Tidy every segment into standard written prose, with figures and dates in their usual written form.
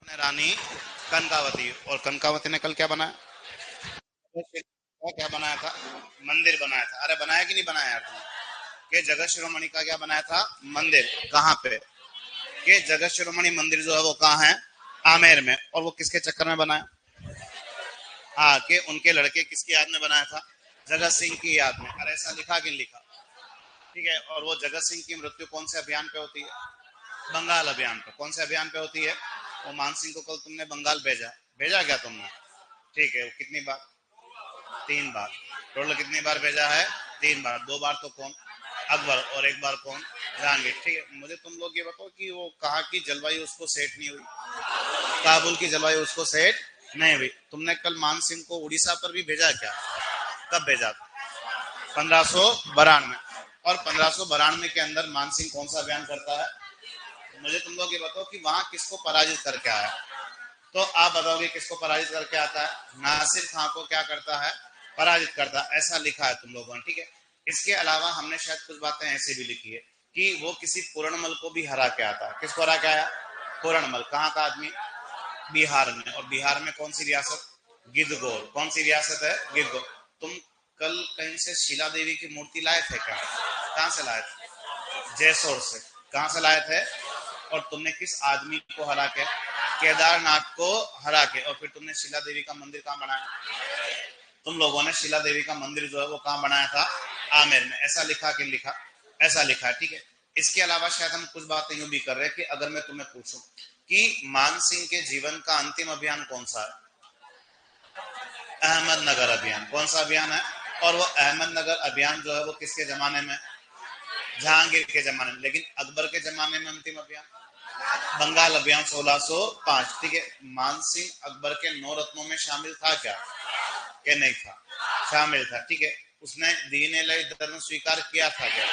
रानी कनकावती, और कनकावती ने कल क्या बनाया? क्या बनाया था? मंदिर बनाया था। अरे बनाया कि नहीं बनाया यार तुमने? के जगत शिरोमणि का क्या बनाया था? मंदिर। कहाँ पे? के जगत शिरोमणि मंदिर जो है वो कहाँ है? आमेर में। और वो किसके चक्कर में बनाया? हाँ, के उनके लड़के किसकी याद में बनाया था? जगत सिंह की याद में। अरे ऐसा लिखा कि नहीं लिखा? ठीक है। और वो जगत सिंह की मृत्यु कौन से अभियान पे होती है? बंगाल अभियान पे। कौन से अभियान पे होती है? वो मान सिंह को कल तुमने बंगाल भेजा, भेजा क्या तुमने? ठीक है। वो कितनी बार? 3 बार। टोटल कितनी बार भेजा है? 3 बार। 2 बार तो कौन? अकबर। और 1 बार कौन? जहांगीर। ठीक है। मुझे तुम लोग ये बताओ कि वो कहाँ की जलवायु उसको सेट नहीं हुई? काबुल की जलवायु उसको सेट नहीं हुई। तुमने कल मान सिंह को उड़ीसा पर भी भेजा क्या? कब भेजा? 1592। और 1592 के अंदर मान सिंह कौन सा अभियान करता है? मुझे तुम लोग ये बताओ कि वहां किसको पराजित करके आया? तो आप बताओगे किसको पराजित करके आता है? नासिर खां को क्या करता है? पराजित करता है। ऐसा लिखा है तुम लोगों ने। ठीक है। इसके अलावा हमने शायद कुछ बातें ऐसी भी लिखी है कि वो किसी पूर्णमल को भी हरा के आता है। किसको हरा के आया? पूर्णमल। कहाँ का आदमी? बिहार में। और बिहार में कौन सी रियासत? गिद्धगोल। कौन सी रियासत है? गिद्धगोल। तुम कल कहीं से शीला देवी की मूर्ति लाए थे क्या? कहाँ से लाए थे? जयसोर से। कहाँ से लाए थे? और तुमने किस आदमी को हरा के? केदारनाथ को हरा के। और फिर तुमने शिला देवी का मंदिर कहाँ बनाया? तुम लोगों ने शिला देवी का मंदिर जो है वो कहाँ बनाया था? आमेर में। ऐसा लिखा कि लिखा? ऐसा लिखा है। ठीक है। इसके अलावा शायद हम कुछ बातें यूं भी कर रहे हैं कि अगर मैं तुम्हें पूछूं कि मान सिंह के जीवन का अंतिम अभियान कौन सा है? अहमदनगर अभियान। कौन सा अभियान है? और वो अहमदनगर अभियान जो है वो किसके जमाने में? जहांगीर के जमाने में। लेकिन अकबर के जमाने में अंतिम अभियान? बंगाल अभियान 1605। ठीक है। मानसिंह अकबर के 9 रत्नों में शामिल था क्या? क्या नहीं था? शामिल था। ठीक है। उसने दीन इलाही धर्म स्वीकार किया था क्या?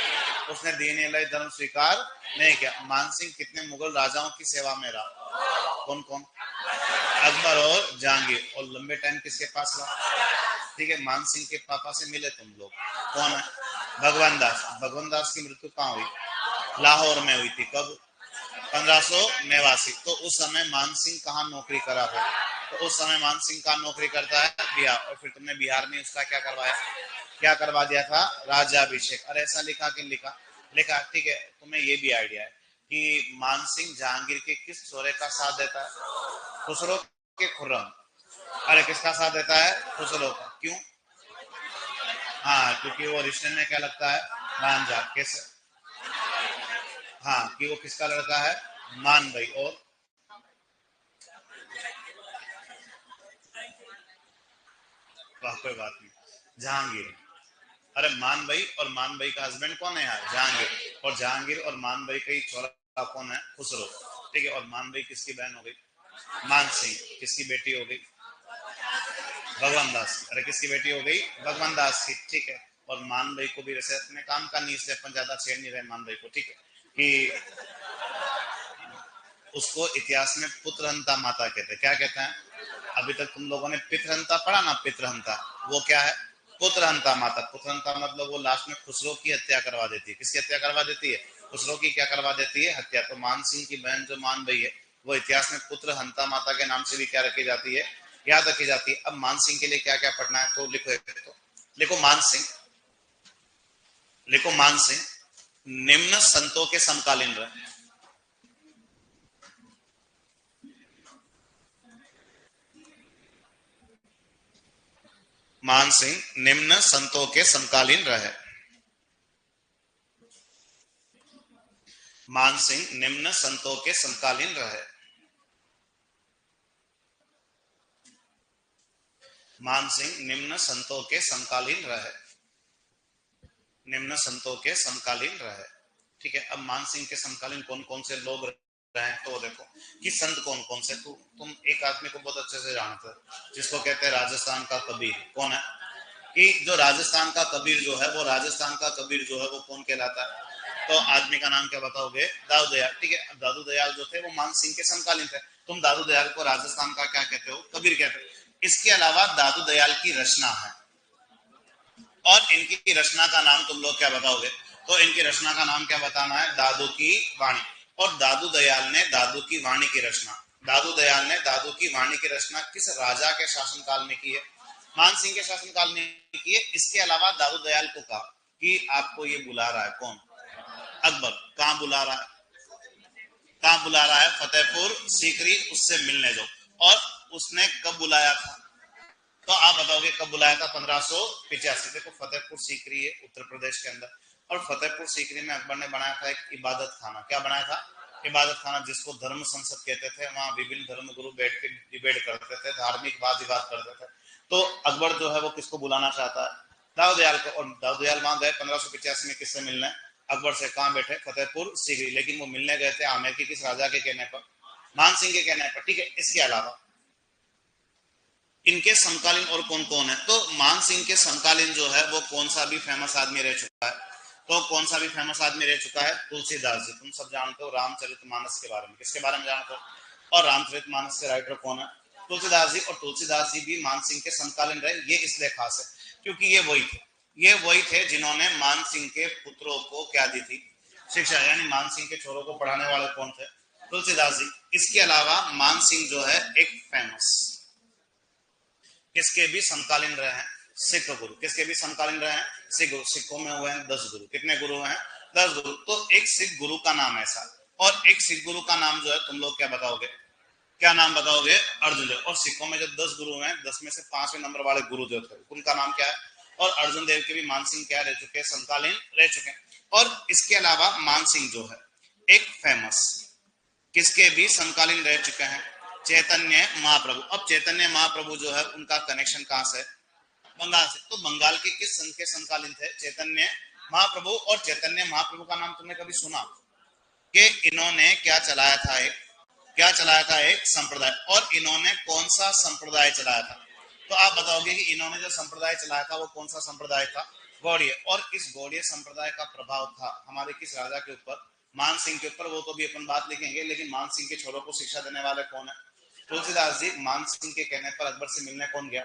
उसने दीन इलाही धर्म स्वीकार नहीं किया। मानसिंह कितने मुगल राजाओं की सेवा में रहा? कौन कौन? अकबर और जहांगीर। और लंबे टाइम किसके पास रहा? ठीक है। मानसिंह के पापा से मिले तुम लोग? कौन है? भगवान दास। भगवान दास की मृत्यु कहाँ हुई? लाहौर में हुई थी। कब? 1589। तो उस समय मानसिंह कहाँ नौकरी करा था? तो उस समय मानसिंह कहाँ नौकरी करता है? बिहार। और फिर तुमने बिहार में उसका क्या करवाया? क्या करवा दिया था? राज्याभिषेक। और ऐसा लिखा कि लिखा? लिखा। ठीक है। तुम्हें ये भी आइडिया है कि मानसिंह जहांगीर के किस छोरे का साथ देता है? खुसरो के खुर्रम। अरे किसका साथ देता है? खुसरो का। क्यों? हाँ, क्योंकि वो रिश्ते में क्या लगता है? भांजा। कैसे? हाँ, कि वो किसका लड़का है? मान भाई। और वाह, कोई बात नहीं। जहांगीर। अरे मान भाई, और मान भाई का हस्बैंड कौन है यार? जहांगीर। और जहांगीर और मान भाई का ही छोरा कौन है? खुसरो। ठीक है। और मान भाई किसकी बहन हो गई? मान सिंह। किसकी बेटी हो गई? भगवान दास। अरे किसकी बेटी हो गई? भगवान दास की। ठीक है। और मान भाई को भी वैसे अपने काम का नहीं, इसलिए अपन ज्यादा छेड़ नहीं रहे मान भाई को। ठीक है। कि उसको इतिहास में पुत्रहंता माता कहते हैं। क्या कहते हैं? अभी तक तुम लोगों ने पितृहंता पढ़ा ना? पितृहंता वो क्या है? पुत्रहंता माता। पुत्रहंता मतलब वो लास्ट में खुसरो की हत्या करवा देती है। किसकी हत्या करवा देती है? खुसरो की क्या करवा देती है? हत्या। तो मान सिंह की बहन जो मान भाई है, वो इतिहास में पुत्रहंता माता के नाम से भी क्या रखी जाती है? याद रखी जाती है। अब मान सिंह के लिए क्या क्या पढ़ना है तो लिखो। तो लिखो मान सिंह। लिखो मान सिंह निम्न संतों के समकालीन रहे। मान सिंह निम्न संतों के समकालीन रहे। मान सिंह निम्न संतों के समकालीन रहे। मान सिंह निम्न संतों के समकालीन रहे। निम्न संतों के समकालीन रहे। ठीक है। अब मान सिंह के समकालीन कौन कौन से लोग रहे तो देखो कि संत कौन कौन से। तुम एक आदमी को बहुत अच्छे से जानते हो जिसको कहते हैं राजस्थान का कबीर। कौन है? कि जो राजस्थान का कबीर जो है, वो राजस्थान का कबीर जो है वो कौन कहलाता है? तो आदमी का नाम क्या बताओगे? दादू दयाल। ठीक है। अब दादू दयाल जो थे वो मान सिंह के समकालीन थे। तुम दादू दयाल को राजस्थान का क्या कहते हो? कबीर कहते हो। इसके अलावा दादू दयाल की रचना है, और इनकी रचना का नाम तुम लोग क्या बताओगे? तो इनकी रचना का नाम क्या बताना है? दादू की वाणी। और दादू दयाल ने दादू की वाणी की रचना दादू दयाल ने दादू की वाणी की रचना किस राजा के शासनकाल में की है? मान सिंह के शासनकाल में की है। इसके अलावा दादू दयाल को कहा कि आपको ये बुला रहा है, कौन? अकबर। कहां बुला रहा है? कहां बुला रहा है? फतेहपुर सीकरी, उससे मिलने जाओ। और उसने कब बुलाया था? तो आप बताओगे कब बुलाया था? 1585। देखो फतेहपुर सीकरी है उत्तर प्रदेश के अंदर, और फतेहपुर सीकरी में अकबर ने बनाया था एक इबादत खाना। क्या बनाया था? इबादत खाना, जिसको धर्म संसद कहते थे। वहां विभिन्न धर्म गुरु बैठ के डिबेट करते थे, धार्मिक वाद विवाद करते थे। तो अकबर जो है वो किसको बुलाना चाहता है? दाऊद दयाल को। और दाऊद दयाल वहां गए 1585 में, किससे मिलने? अकबर से। कहां बैठे? फतेहपुर सीकरी। लेकिन वो मिलने गए थे आमेर के किस राजा के कहने पर? मान सिंह के कहने पर। ठीक है, इसके अलावा इनके समकालीन और कौन कौन है? तो मान सिंह के समकालीन जो है वो कौन सा भी फेमस आदमी रह चुका है? तो कौन सा भी फेमस आदमी रह चुका है? तुलसीदास जी। तुम सब जानते हो रामचरितमानस के बारे में। किसके बारे में जानते हो? और रामचरितमानस के राइटर कौन है? तुलसीदास जी। और तुलसीदास जी भी मान सिंह के समकालीन रहे। ये इसलिए खास है क्योंकि ये वही थे जिन्होंने मान सिंह के पुत्रों को क्या दी थी? शिक्षा। यानी मान सिंह के छोरों को पढ़ाने वाले कौन थे? तुलसीदास जी। इसके अलावा मान सिंह जो है एक फेमस किसके भी समकालीन रहे हैं? सिख गुरु। किसके भी समकालीन रहे हैं? सिख गुरु। सिखों में हुए हैं 10 गुरु। कितने गुरु हैं? 10 गुरु। तो एक सिख गुरु का नाम ऐसा, और एक सिख गुरु का नाम जो है तुम लोग क्या बताओगे? क्या नाम बताओगे? अर्जुन देव। और सिखों में जो 10 गुरु हैं, 10 में से 5वें नंबर वाले गुरु जो थे उनका नाम क्या है? और अर्जुन देव के भी मान सिंह क्या रह चुके हैं? समकालीन रह चुके हैं। और इसके अलावा मान सिंह जो है एक फेमस किसके भी समकालीन रह चुके हैं? चैतन्य महाप्रभु। अब चैतन्य महाप्रभु जो है उनका कनेक्शन कहां से? बंगाल से। तो बंगाल के किस संत के समकालीन थे? चैतन्य महाप्रभु। और चैतन्य महाप्रभु का नाम तुमने कभी सुना कि इन्होंने क्या चलाया था? एक संप्रदाय। और इन्होंने कौन सा संप्रदाय चलाया था? तो आप बताओगे कि इन्होंने जो संप्रदाय चलाया था वो कौन सा संप्रदाय था? गौड़ीय। और इस गौड़ीय संप्रदाय का प्रभाव था हमारे किस राजा के ऊपर? मान सिंह के ऊपर। वो तो भी अपन बात लिखेंगे, लेकिन मान सिंह के छोरों को शिक्षा देने वाले कौन है? तुलसीदास जी। मान सिंह के कहने पर अकबर से मिलने कौन गया?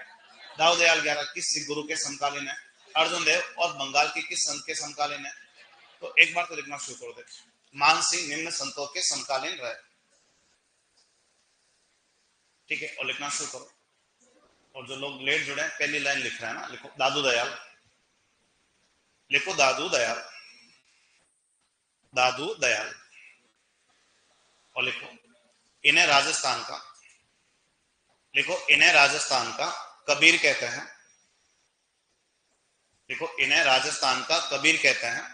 दाऊद दयाल गया। किस सिख गुरु के समकालीन है? अर्जुन देव। और बंगाल के किस संत के समकालीन है? तो एक बार तो लिखना शुरू कर दे, मान सिंह निम्न संतों के समकालीन रहे। ठीक है, और लिखना शुरू करो। और जो लोग लेट जुड़े हैं, पहली लाइन लिख रहे हैं ना, लिखो दादू दयाल। लिखो दादू दयाल। दादू दयाल। और लिखो इन्हें राजस्थान का, लिखो इन्हें राजस्थान का कबीर कहते हैं। लिखो इन्हें राजस्थान का कबीर कहते हैं।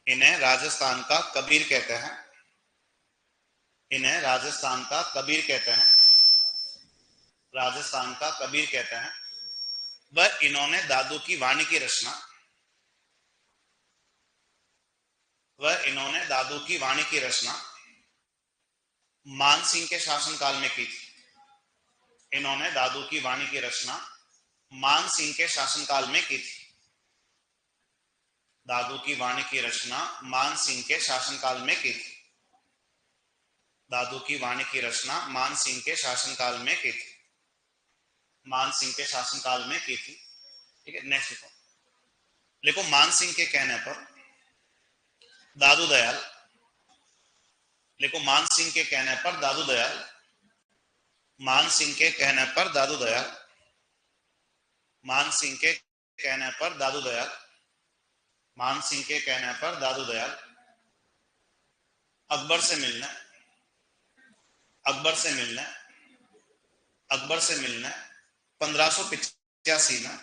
इन्हें राजस्थान का कबीर कहते हैं। इन्हें राजस्थान का कबीर कहते हैं। राजस्थान का कबीर कहते हैं। वह इन्होंने दादू की वाणी की रचना, वह इन्होंने दादू की वाणी की रचना मान सिंह के शासनकाल में की थी। इन्होंने दादू की वाणी की रचना मान सिंह के शासनकाल में की थी। दादू की वाणी की रचना मान सिंह के शासनकाल में की थी। दादू की वाणी की रचना मान सिंह के शासनकाल में की थी। मान सिंह के शासनकाल में की थी। ठीक है, नेक्स्ट लिखो। लिखो मान सिंह के कहने पर दादू दयाल। लिखो मान सिंह के कहने पर दादू दयाल। मान सिंह के कहने पर दादू दयाल। मान सिंह के कहने पर दादू दयाल। मान सिंह के कहने पर दादू दयाल अकबर से मिलने, अकबर से मिलने, अकबर से मिलने 1585 में,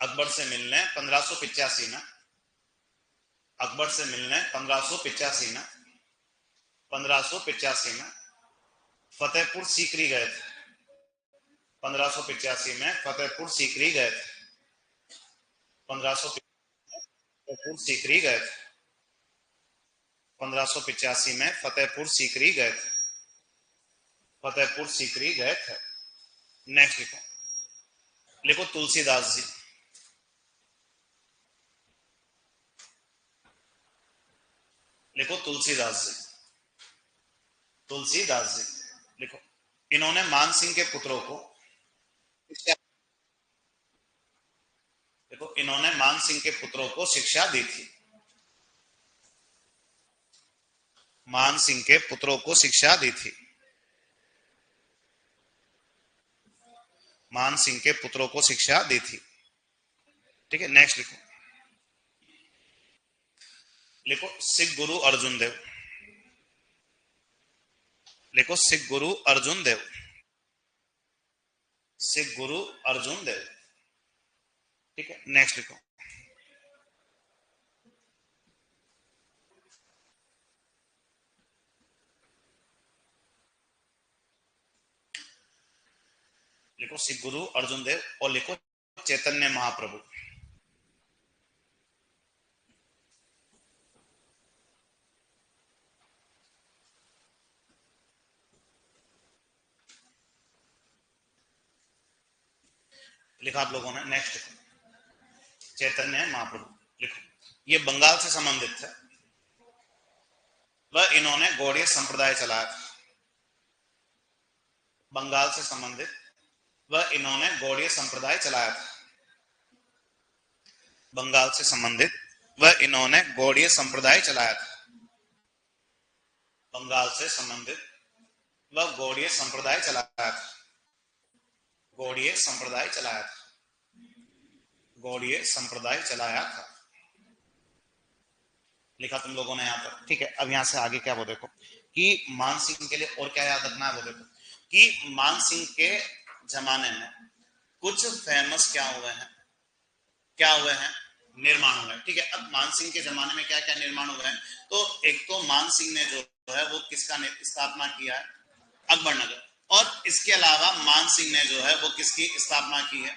अकबर से मिलने 1585 में, अकबर से मिलने 1585 में, 1585 में फतेहपुर सीकरी गए थे। 1585 में फतेहपुर सीकरी गए थे। 1585 सीकरी गए थे। 1585 में फतेहपुर सीकरी गए थे। फतेहपुर सीकरी गए थे। नेक्स्ट लिखो। लिखो तुलसीदास जी। लिखो तुलसीदास जी। तुलसीदास जी। लिखो इन्होंने मान सिंह के पुत्रों को, देखो इन्होंने मान सिंह के पुत्रों को शिक्षा दी थी। मान सिंह के पुत्रों को शिक्षा दी थी। मान सिंह के पुत्रों को शिक्षा दी थी। ठीक है, नेक्स्ट लिखो। लिखो सिख गुरु अर्जुन देव। लिखो सिख गुरु अर्जुन देव। सिख गुरु अर्जुन देव। ठीक है, नेक्स्ट लिखो। लिखो सिख गुरु अर्जुन देव और लिखो चैतन्य महाप्रभु। लिखा आप लोगों ने, नेक्स्ट चैतन्य महाप्रभु लिखो। ये बंगाल से संबंधित है। वह इन्होंने गौड़ीय संप्रदाय चलाया था। बंगाल से संबंधित वह इन्होंने गौड़ीय संप्रदाय चलाया था। बंगाल से संबंधित वह इन्होंने गौड़ीय संप्रदाय चलाया था। बंगाल से संबंधित वह गौड़ीय संप्रदाय चलाया था। गौड़ीय संप्रदाय चलाया था। गौड़ीय संप्रदाय चलाया था। लिखा तुम लोगों ने यहां पर। ठीक है, अब यहां से आगे क्या वो देखो कि मान सिंह के लिए और क्या याद रखना है वो देखो कि मान सिंह के जमाने में कुछ फेमस क्या हुए हैं, क्या हुए हैं, निर्माण हुए हैं। ठीक है, अब मान सिंह के जमाने में क्या क्या निर्माण हुए हैं, तो एक तो मान सिंह ने जो है वो किसका स्थापना किया है, अकबर नगर। और इसके अलावा मान सिंह ने जो है वो किसकी स्थापना की है,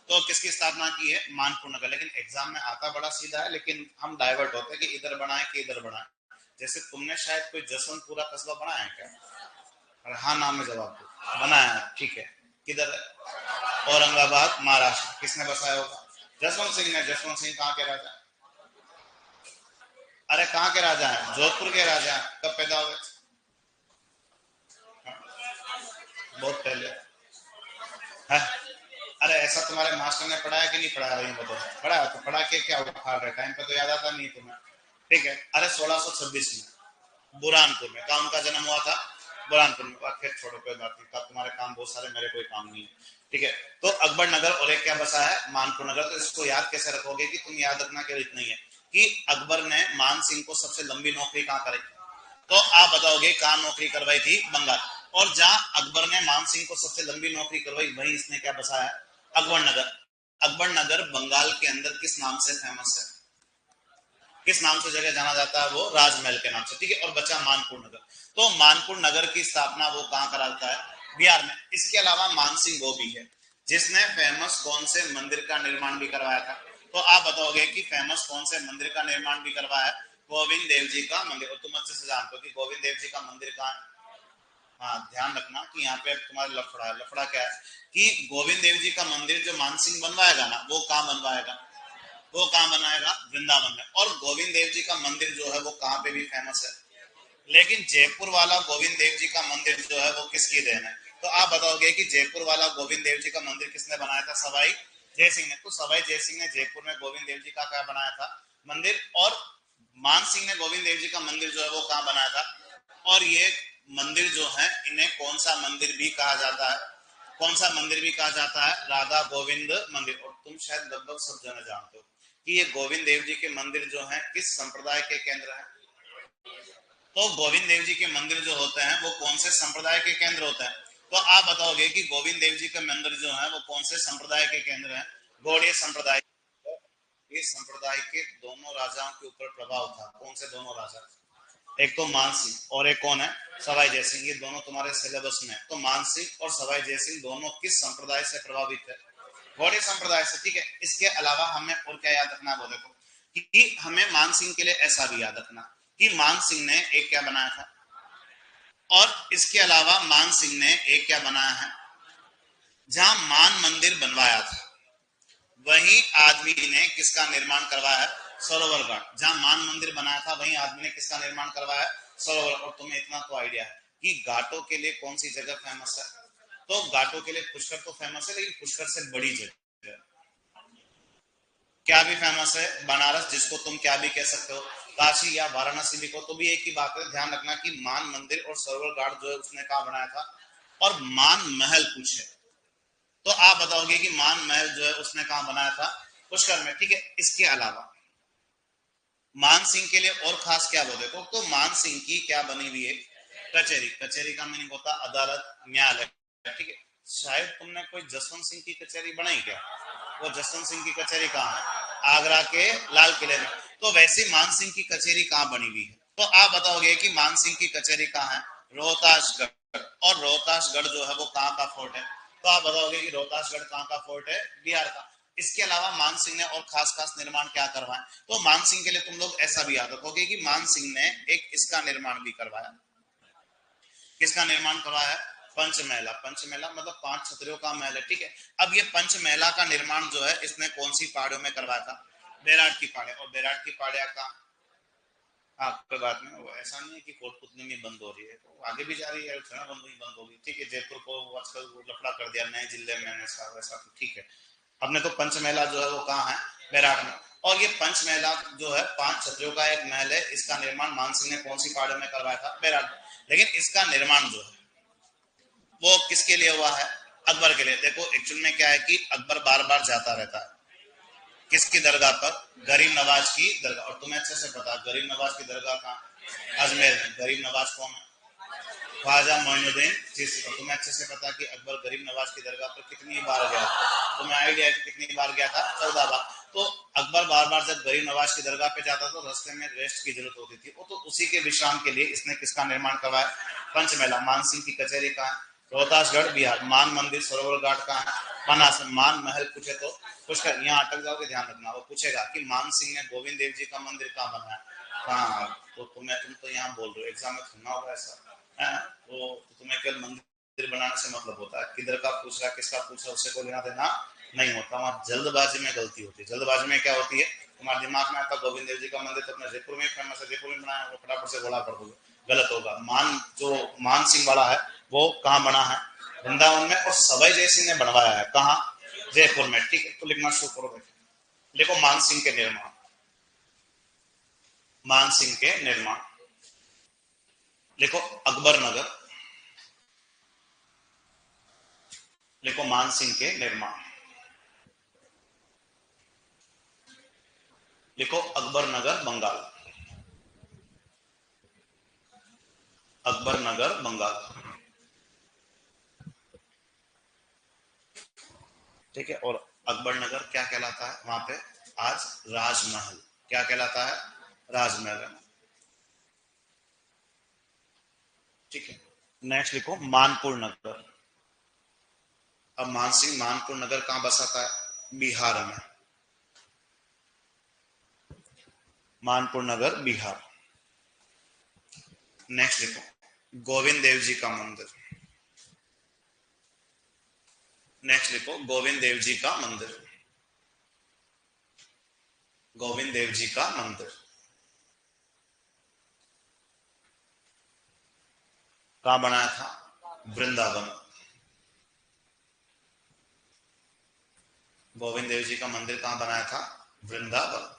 तो किसकी स्थापना की है, मानपुर नगर। लेकिन एग्जाम में आता बड़ा सीधा है, लेकिन हम डाइवर्ट होते हैं कि इधर बनाए कि इधर बनाए। जैसे तुमने शायद कोई जसवंतपुरा कस्बा बनाया है क्या? और हाँ नाम में जवाब दो, बनाया है। ठीक है, किधर? औरंगाबाद महाराष्ट्र। किसने बसाया होगा? जसवंत सिंह ने। जसवंत सिंह कहाँ के राजा? अरे कहाँ के राजा है? जोधपुर के राजा। कब पैदा हुए? बहुत पहले है। अरे ऐसा तुम्हारे मास्टर ने पढ़ाया कि नहीं पढ़ाया? रही बताओ, पढ़ाया तो पढ़ा के क्या उखाड़ रहे, टाइम पे तो याद आता नहीं तुम्हें। ठीक है, अरे 1626 में बुरहानपुर में। कहा उनका जन्म हुआ था? बुरहानपुर में। फिर छोड़ो, कोई बात नहीं, तुम्हारे काम बहुत सारे, मेरे कोई काम नहीं है। ठीक है, तो अकबर नगर और एक क्या बसा है, मानपुर नगर। तो इसको याद कैसे रखोगे कि तुम याद रखना केवल इतना ही है कि अकबर ने मान सिंह को सबसे लंबी नौकरी कहाँ कराई, तो आप बताओगे कहाँ नौकरी करवाई थी? बंगाल। और जहां अकबर ने मान सिंह को सबसे लंबी नौकरी करवाई वहीं इसने क्या बसाया? अकबर नगर। अकबर नगर बंगाल के अंदर किस नाम से फेमस है, किस नाम से जगह जाना जाता है? वो राजमहल के नाम से। ठीक है, और बचा मानपुर नगर। तो मानपुर नगर की स्थापना वो कहाँ कराता है? बिहार में। इसके अलावा मानसिंह वो भी है जिसने फेमस कौन से मंदिर का निर्माण भी करवाया था, तो आप बताओगे कि फेमस कौन से मंदिर का निर्माण भी करवाया? गोविंद देव जी का मंदिर। और तुम अच्छे से जानते हो कि गोविंद देव जी का मंदिर कहाँ है। हाँ, ध्यान रखना कि यहाँ पे तुम्हारा लफड़ा है। लफड़ा क्या है कि गोविंद देव जी का मंदिर जो मानसिंह बनवाएगा ना, वो कहाँ बनवाएगा? वो कहाँ बनाएगा? वृंदावन में। और गोविंद देव जी का मंदिर जो है वो कहाँ पे भी फेमस है, लेकिन जयपुर वाला गोविंद देव जी का मंदिर जो है वो किसकी देन है? तो आप बताओगे कि जयपुर वाला गोविंद देव जी का मंदिर किसने बनाया था? सवाई जय सिंह ने। तो सवाई जय सिंह ने जयपुर में गोविंद देव जी का क्या बनाया था? मंदिर। और मान सिंह ने गोविंद देव जी का मंदिर जो है वो कहाँ बनाया था? और ये मंदिर जो है इन्हें कौन सा मंदिर भी कहा जाता है? कौन सा मंदिर भी कहा जाता है? राधा गोविंद मंदिर। और तुम शायद लगभग सब जने जानते हो कि ये गोविंद देव जी के मंदिर जो है किस संप्रदाय के केंद्र है? तो गोविंद देव जी के मंदिर जो होते हैं वो कौन से संप्रदाय के केंद्र होते हैं? तो आप बताओगे कि गोविंद देव जी के मंदिर जो है वो कौन से संप्रदाय के केंद्र हैं? गौड़ीय संप्रदाय। इस संप्रदाय के दोनों राजाओं के ऊपर प्रभाव था। कौन से दोनों राजा? एक तो मान सिंह और एक कौन है? सवाई जय सिंह। ये दोनों तुम्हारे सिलेबस में है। तो मान सिंह और सवाई जय सिंह दोनों किस संप्रदाय से प्रभावित है? गौड़ीय संप्रदाय से। ठीक है, इसके अलावा हमें और क्या याद रखना है वो देखो कि हमें मान सिंह के लिए ऐसा भी याद रखना कि मान सिंह ने एक क्या बनाया था, और इसके अलावा मान सिंह ने एक क्या बनाया है, जहां मान मंदिर बनवाया था वहीं आदमी ने किसका निर्माण करवाया है? सरोवर घाट। जहां मान मंदिर बनाया था वहीं आदमी ने किसका निर्माण करवाया है? सरोवर। और तुम्हें इतना तो आइडिया है कि घाटों के लिए कौन सी जगह फेमस है? तो घाटों के लिए पुष्कर तो फेमस है, लेकिन पुष्कर से बड़ी जगह क्या भी फेमस है? बनारस, जिसको तुम क्या भी कह सकते हो, काशी या वाराणसी लिखो तो भी एक ही बात है। ध्यान रखना कि मान मंदिर और सरोवर घाट जो है उसने कहाँ बनाया था। और मान महल पूछे तो आप बताओगे कि मान महल जो है उसने कहाँ बनाया था, पुष्कर में, ठीक है। इसके अलावा मान सिंह के लिए और खास क्या बोले तो मान सिंह की क्या बनी हुई है, कचहरी। कचहरी का मीनिंग होता अदालत, न्यायालय, ठीक है। शायद तुमने कोई जसवंत सिंह की कचहरी बनाई क्या? वो जसवंत सिंह की कचहरी कहाँ है? आगरा के लाल किले में। तो वैसे मान सिंह की कचहरी कहाँ बनी हुई है? तो आप बताओगे कि मान सिंह की कचहरी कहाँ है, रोहतासगढ़। और रोहतासगढ़ जो है वो कहाँ का फोर्ट है? तो आप बताओगे कि रोहतासगढ़ कहाँ का फोर्ट है, बिहार का। इसके अलावा मान सिंह ने और खास खास निर्माण क्या करवाया? तो मान सिंह के लिए तुम लोग ऐसा भी याद रखोगे कि मान सिंह ने एक इसका निर्माण भी करवाया। किसका निर्माण करवाया? पंचमहला। पंचमहला मतलब 5 छतरियों का महल है, ठीक है। अब ये पंचमहला का निर्माण जो है इसने कौन सी पहाड़ियों में करवाया था? बैराट की पहाड़ी। और बैराट की पहाड़ियां का, हाँ कोई बात नहीं, वो ऐसा नहीं है कि कोटपुतली में बंद हो रही है, तो आगे भी जा रही है, बंद होगी, ठीक है। जयपुर को आजकल लफड़ा कर दिया नए जिले में, ऐसा वैसा, तो ठीक है। हमने तो पंचमहला जो है वो कहाँ है, बैराट में। और ये पंचमहला जो है 5 छतरियों का एक महल है, इसका निर्माण मान सिंह ने कौन सी पहाड़ियों में करवाया था, बैराट में। लेकिन इसका निर्माण जो है वो किसके लिए हुआ है, अकबर के लिए। देखो एक्चुअल में क्या है कि अकबर बार बार जाता रहता है किसकी दरगाह पर, गरीब नवाज की दरगाह। और तुम्हें अच्छे से पता गरीब नवाज की दरगाह कहाँ, अजमेर में। गरीब नवाज कौन है, ख्वाजा मोइनुद्दीन चिश्ती। और तुम्हें अच्छे से पता कि अकबर गरीब नवाज की दरगाह पर कितनी बार गया, तुम्हें आइडिया है कि कितनी बार गया था, 14 बार। तो अकबर बार बार जब गरीब नवाज की दरगाह पे जाता तो रास्ते में रेस्ट की जरूरत होती थी, वो तो उसी के विश्राम के लिए इसने किसका निर्माण करवाया, पंचमहला। मान सिंह की कचहरी का रोहतासगढ़ बिहार। मान मंदिर सरोवर घाट का है बनास। मान महल पूछे तो पुष्कर, यहाँ अटक जाओगे, ध्यान रखना। वो पूछेगा कि मान सिंह ने गोविंद देव जी का मंदिर कहाँ बनाया, कहाँ। तो तुम तो यहाँ बोल रहे हो, एग्जाम में सुनना होगा ऐसा है। तो तुम्हें केवल मंदिर बनाने से मतलब होता है, किधर का पूछ रहा किसका पूछ रहा उससे कोई लेना देना नहीं होता। वहां जल्दबाजी में गलती होती है। जल्दबाजी में क्या होती है, तुम्हारे दिमाग में आता गोविंद देव जी का मंदिर तो अपने जयपुर में फेमस है, जयपुर में बनाया, वो फटाफट से गोला कर दोगे, गलत होगा। जो मान सिंह वाला है वो कहाँ बना है, वृंदावन में। और सवाई जय सिंह ने बनवाया है कहाँ, जयपुर में, ठीक है। तो लिखना शुरू करो। देखो मान सिंह के निर्माण, मान सिंह के निर्माण लिखो, अकबर नगर लिखो, मान सिंह के निर्माण लिखो, अकबर नगर बंगाल, अकबर नगर बंगाल, ठीक है। और अकबर नगर क्या कहलाता है वहां पे आज, राजमहल। क्या कहलाता है, राजमहल, ठीक है। नेक्स्ट लिखो मानपुर नगर। अब मान सिंह मानपुर नगर कहां बसाता है, बिहार में। मानपुर नगर बिहार। नेक्स्ट लिखो गोविंद देव जी का मंदिर। नेक्स्ट लिखो गोविंद देव जी का मंदिर, गोविंद देव जी का मंदिर कहां बनाया था, वृंदावन। गोविंद देव जी का मंदिर कहां बनाया था, वृंदावन,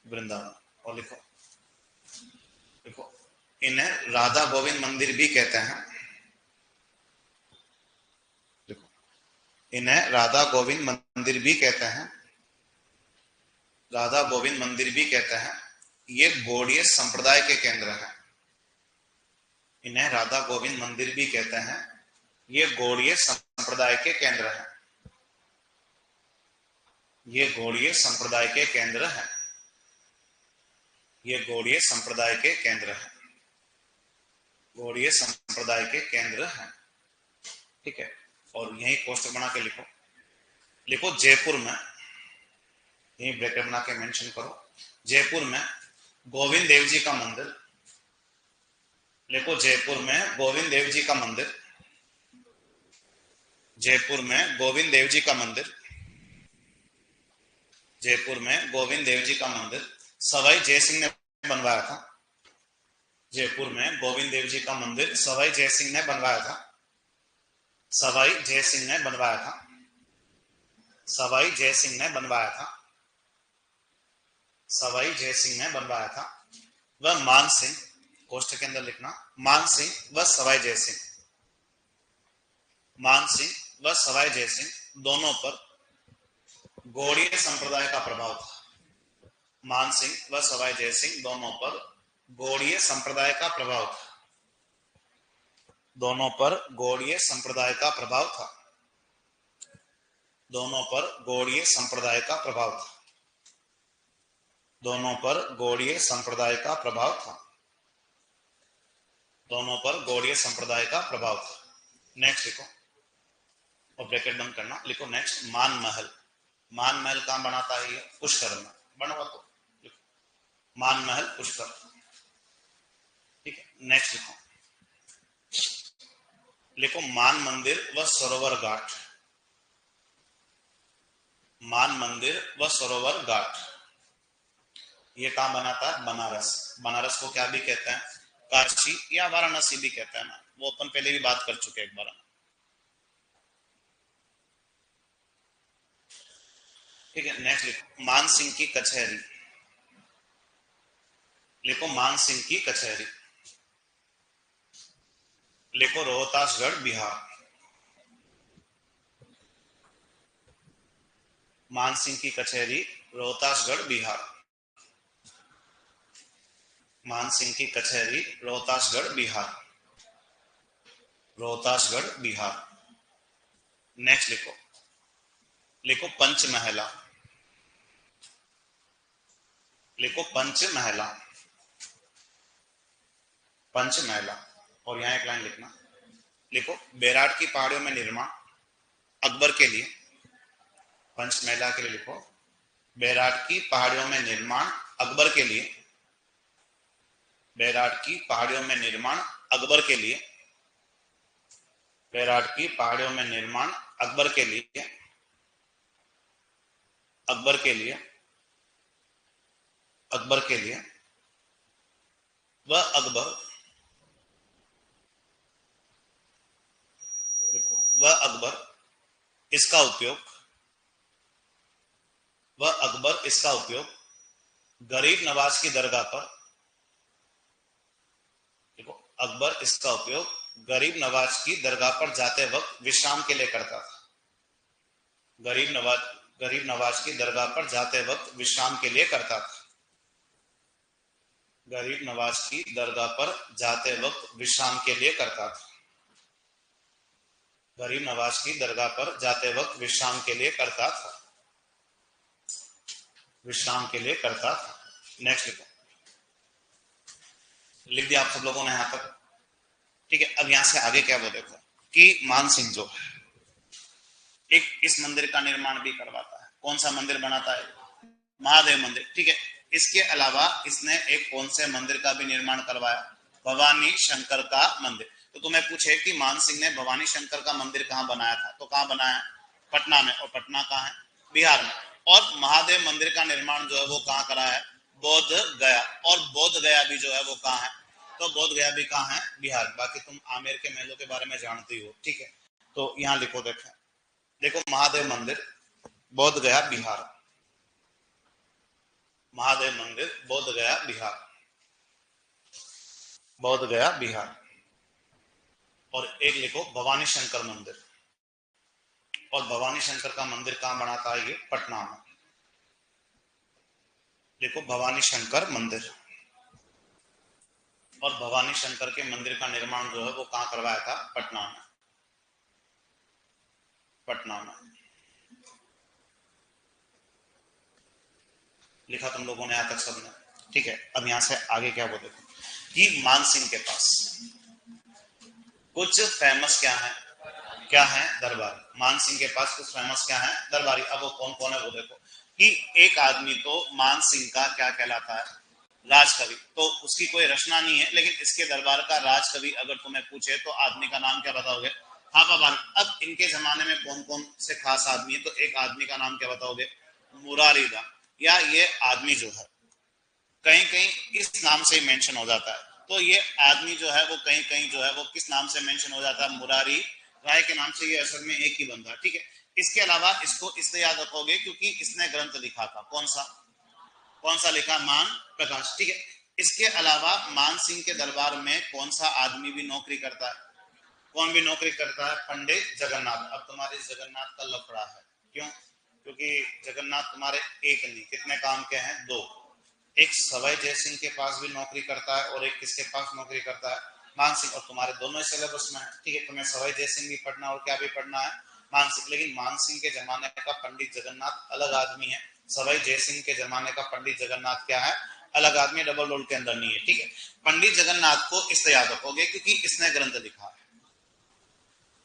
वृंदावन। और लिखो, देखो इन्हें राधा गोविंद मंदिर भी कहते हैं। देखो इन्हें राधा गोविंद मंदिर भी कहते हैं, राधा गोविंद मंदिर भी कहते हैं। ये गौड़ीय संप्रदाय के केंद्र हैं। इन्हें राधा गोविंद मंदिर भी कहते हैं, ये गौड़ीय संप्रदाय के केंद्र हैं। ये गौड़ीय संप्रदाय के केंद्र हैं। ये गौड़ीय संप्रदाय के केंद्र हैं। गौड़ीय संप्रदाय के केंद्र हैं, ठीक है। और यही पोस्टर बना के लिखो, लिखो जयपुर में, यही ब्रैकेट बना के मेंशन करो, जयपुर में गोविंद देव जी का मंदिर। लिखो जयपुर में गोविंद देव जी का मंदिर, जयपुर में गोविंद देव जी का मंदिर, जयपुर में गोविंद देव जी का मंदिर सवाई जय सिंह ने बनवाया था। जयपुर में गोविंद देव जी का मंदिर सवाई जय सिंह ने बनवाया था। सवाई जय सिंह ने बनवाया था। सवाई जय सिंह ने बनवाया था। सवाई जय सिंह ने बनवाया था। वह मान सिंह, कोष्ठक के अंदर लिखना, मान सिंह व सवाई जय सिंह, मान सिंह व सवाई जय सिंह दोनों पर गौड़ीय संप्रदाय का प्रभाव था। मान सिंह व सवाई जय सिंह दोनों पर गौड़ीय संप्रदाय का प्रभाव था। दोनों पर गौड़ीय संप्रदाय का प्रभाव था। दोनों पर गौड़ीय संप्रदाय का प्रभाव था। दोनों पर गौड़ीय संप्रदाय का प्रभाव था। दोनों पर गौड़ीय संप्रदाय का प्रभाव था। नेक्स्ट लिखो और ब्रैकेट बंद करना, लिखो नेक्स्ट मान महल। मान महल कहां बनाता है? ये पुष्कर में बनवा, तो लिखो मान महल पुष्कर। ठीक है, नेक्स्ट लिखो, लिखो मान मंदिर व सरोवर घाट। मान मंदिर व सरोवर घाट ये कहां बनाता है? बनारस। बनारस को क्या भी कहते हैं? काशी या वाराणसी भी कहते हैं ना, वो अपन पहले भी बात कर चुके एक बार। ठीक है, नेक्स्ट लिखो मान सिंह की कचहरी। लिखो मान सिंह की कचहरी। लिखो रोहतासगढ़ बिहार। मान सिंह की कचहरी रोहतासगढ़ बिहार। मान सिंह की कचहरी रोहतासगढ़ बिहार। रोहतासगढ़ बिहार। नेक्स्ट लिखो, लिखो पंचमहला। लिखो पंचमहला। पंचमहला। और यहां एक लाइन लिखना, लिखो बेराट की पहाड़ियों में निर्माण अकबर के लिए। पंचमहला के लिए लिखो बेराट की पहाड़ियों में निर्माण अकबर के लिए। बेराट की पहाड़ियों में निर्माण अकबर के लिए। बेराट की पहाड़ियों में निर्माण अकबर के लिए। अकबर के लिए। अकबर के लिए। वह अकबर, वह अकबर इसका उपयोग, वह अकबर इसका उपयोग गरीब नवाज की दरगाह पर, देखो अकबर इसका उपयोग गरीब नवाज की दरगाह पर जाते वक्त विश्राम के लिए करता था। गरीब नवाज की दरगाह पर जाते वक्त विश्राम के लिए करता था। गरीब नवाज की दरगाह पर जाते वक्त विश्राम के लिए करता था। गरीब नवाज की दरगाह पर जाते वक्त विश्राम के लिए करता था। विश्राम के लिए करता था। नेक्स्ट लिखो, लिख दिया आप सब लोगों ने यहां तक? ठीक है, अब यहां से आगे क्या वो देखो कि मान सिंह जो है एक इस मंदिर का निर्माण भी करवाता है। कौन सा मंदिर बनाता है? महादेव मंदिर। ठीक है, इसके अलावा इसने एक कौन से मंदिर का भी निर्माण करवाया? भवानी शंकर का मंदिर। तो तुम्हें पूछे कि मान सिंह ने भवानी शंकर का मंदिर कहां बनाया था, तो कहां बनाया? पटना में। और पटना कहां है? बिहार में। और महादेव मंदिर का निर्माण जो है वो कहां करा है? बोध गया। और बोध गया भी जो है वो कहां है? तो बोध गया भी कहां है? बिहार। बाकी तुम आमेर के महलों के बारे में जानती हो। ठीक है, तो यहां लिखो, देखो देखो महादेव मंदिर बोध गया बिहार। महादेव मंदिर बोध गया बिहार। बोध गया बिहार। और एक लिखो भवानी शंकर मंदिर। और भवानी शंकर का मंदिर कहां बनाता है? ये पटना में। देखो भवानी शंकर मंदिर। और भवानी शंकर के मंदिर का निर्माण जो है वो कहां करवाया था? पटना में। पटना में लिखा तुम लोगों ने यहां तक सबने? ठीक है, अब यहां से आगे क्या वो देखो कि मान सिंह के पास कुछ फेमस क्या है? क्या है? दरबारी। मान सिंह के पास कुछ फेमस क्या है? दरबारी। अब वो कौन कौन है वो देखो कि एक आदमी तो मान सिंह का क्या कहलाता है? राजकवि। तो उसकी कोई रचना नहीं है, लेकिन इसके दरबार का राजकवि अगर तुम्हें पूछे तो आदमी का नाम क्या बताओगे? हापा बाल। अब इनके जमाने में कौन कौन से खास आदमी है? तो एक आदमी का नाम क्या बताओगे? मुरारी दास। या ये आदमी जो है कहीं कहीं इस नाम से मेंशन हो जाता है, तो ये आदमी जो है वो कहीं कहीं जो है वो किस नाम से मेंशन हो जाता है? मुरारी राय के नाम से। ये असल में एक ही बंदा। ठीक है, इसके अलावा इसको इसलिए याद रखोगे क्योंकि इसने ग्रंथ लिखा था। कौन सा? कौन सा लिखा? मान प्रकाश। ठीक है, इसके अलावा मान सिंह के दरबार में कौन सा आदमी भी नौकरी करता है? कौन भी नौकरी करता है? पंडित जगन्नाथ। अब तुम्हारे जगन्नाथ का लफड़ा है, क्यों? क्योंकि जगन्नाथ तुम्हारे एक नहीं, कितने काम के हैं? दो। एक सवाई जयसिंह के पास भी नौकरी करता है और एक किसके पास नौकरी करता है? मान सिंह। और तुम्हारे दोनों ही सिलेबस में है। ठीक है, तुम्हें सवाई जयसिंह भी पढ़ना और क्या भी पढ़ना है? मान सिंह। लेकिन मान सिंह के जमाने का पंडित जगन्नाथ अलग आदमी है, सवाई जयसिंह के जमाने का पंडित जगन्नाथ क्या है? अलग आदमी, डबल रोल के अंदर नहीं है। ठीक है, पंडित जगन्नाथ को इससे याद रखोगे क्योंकि इसने ग्रंथ लिखा है,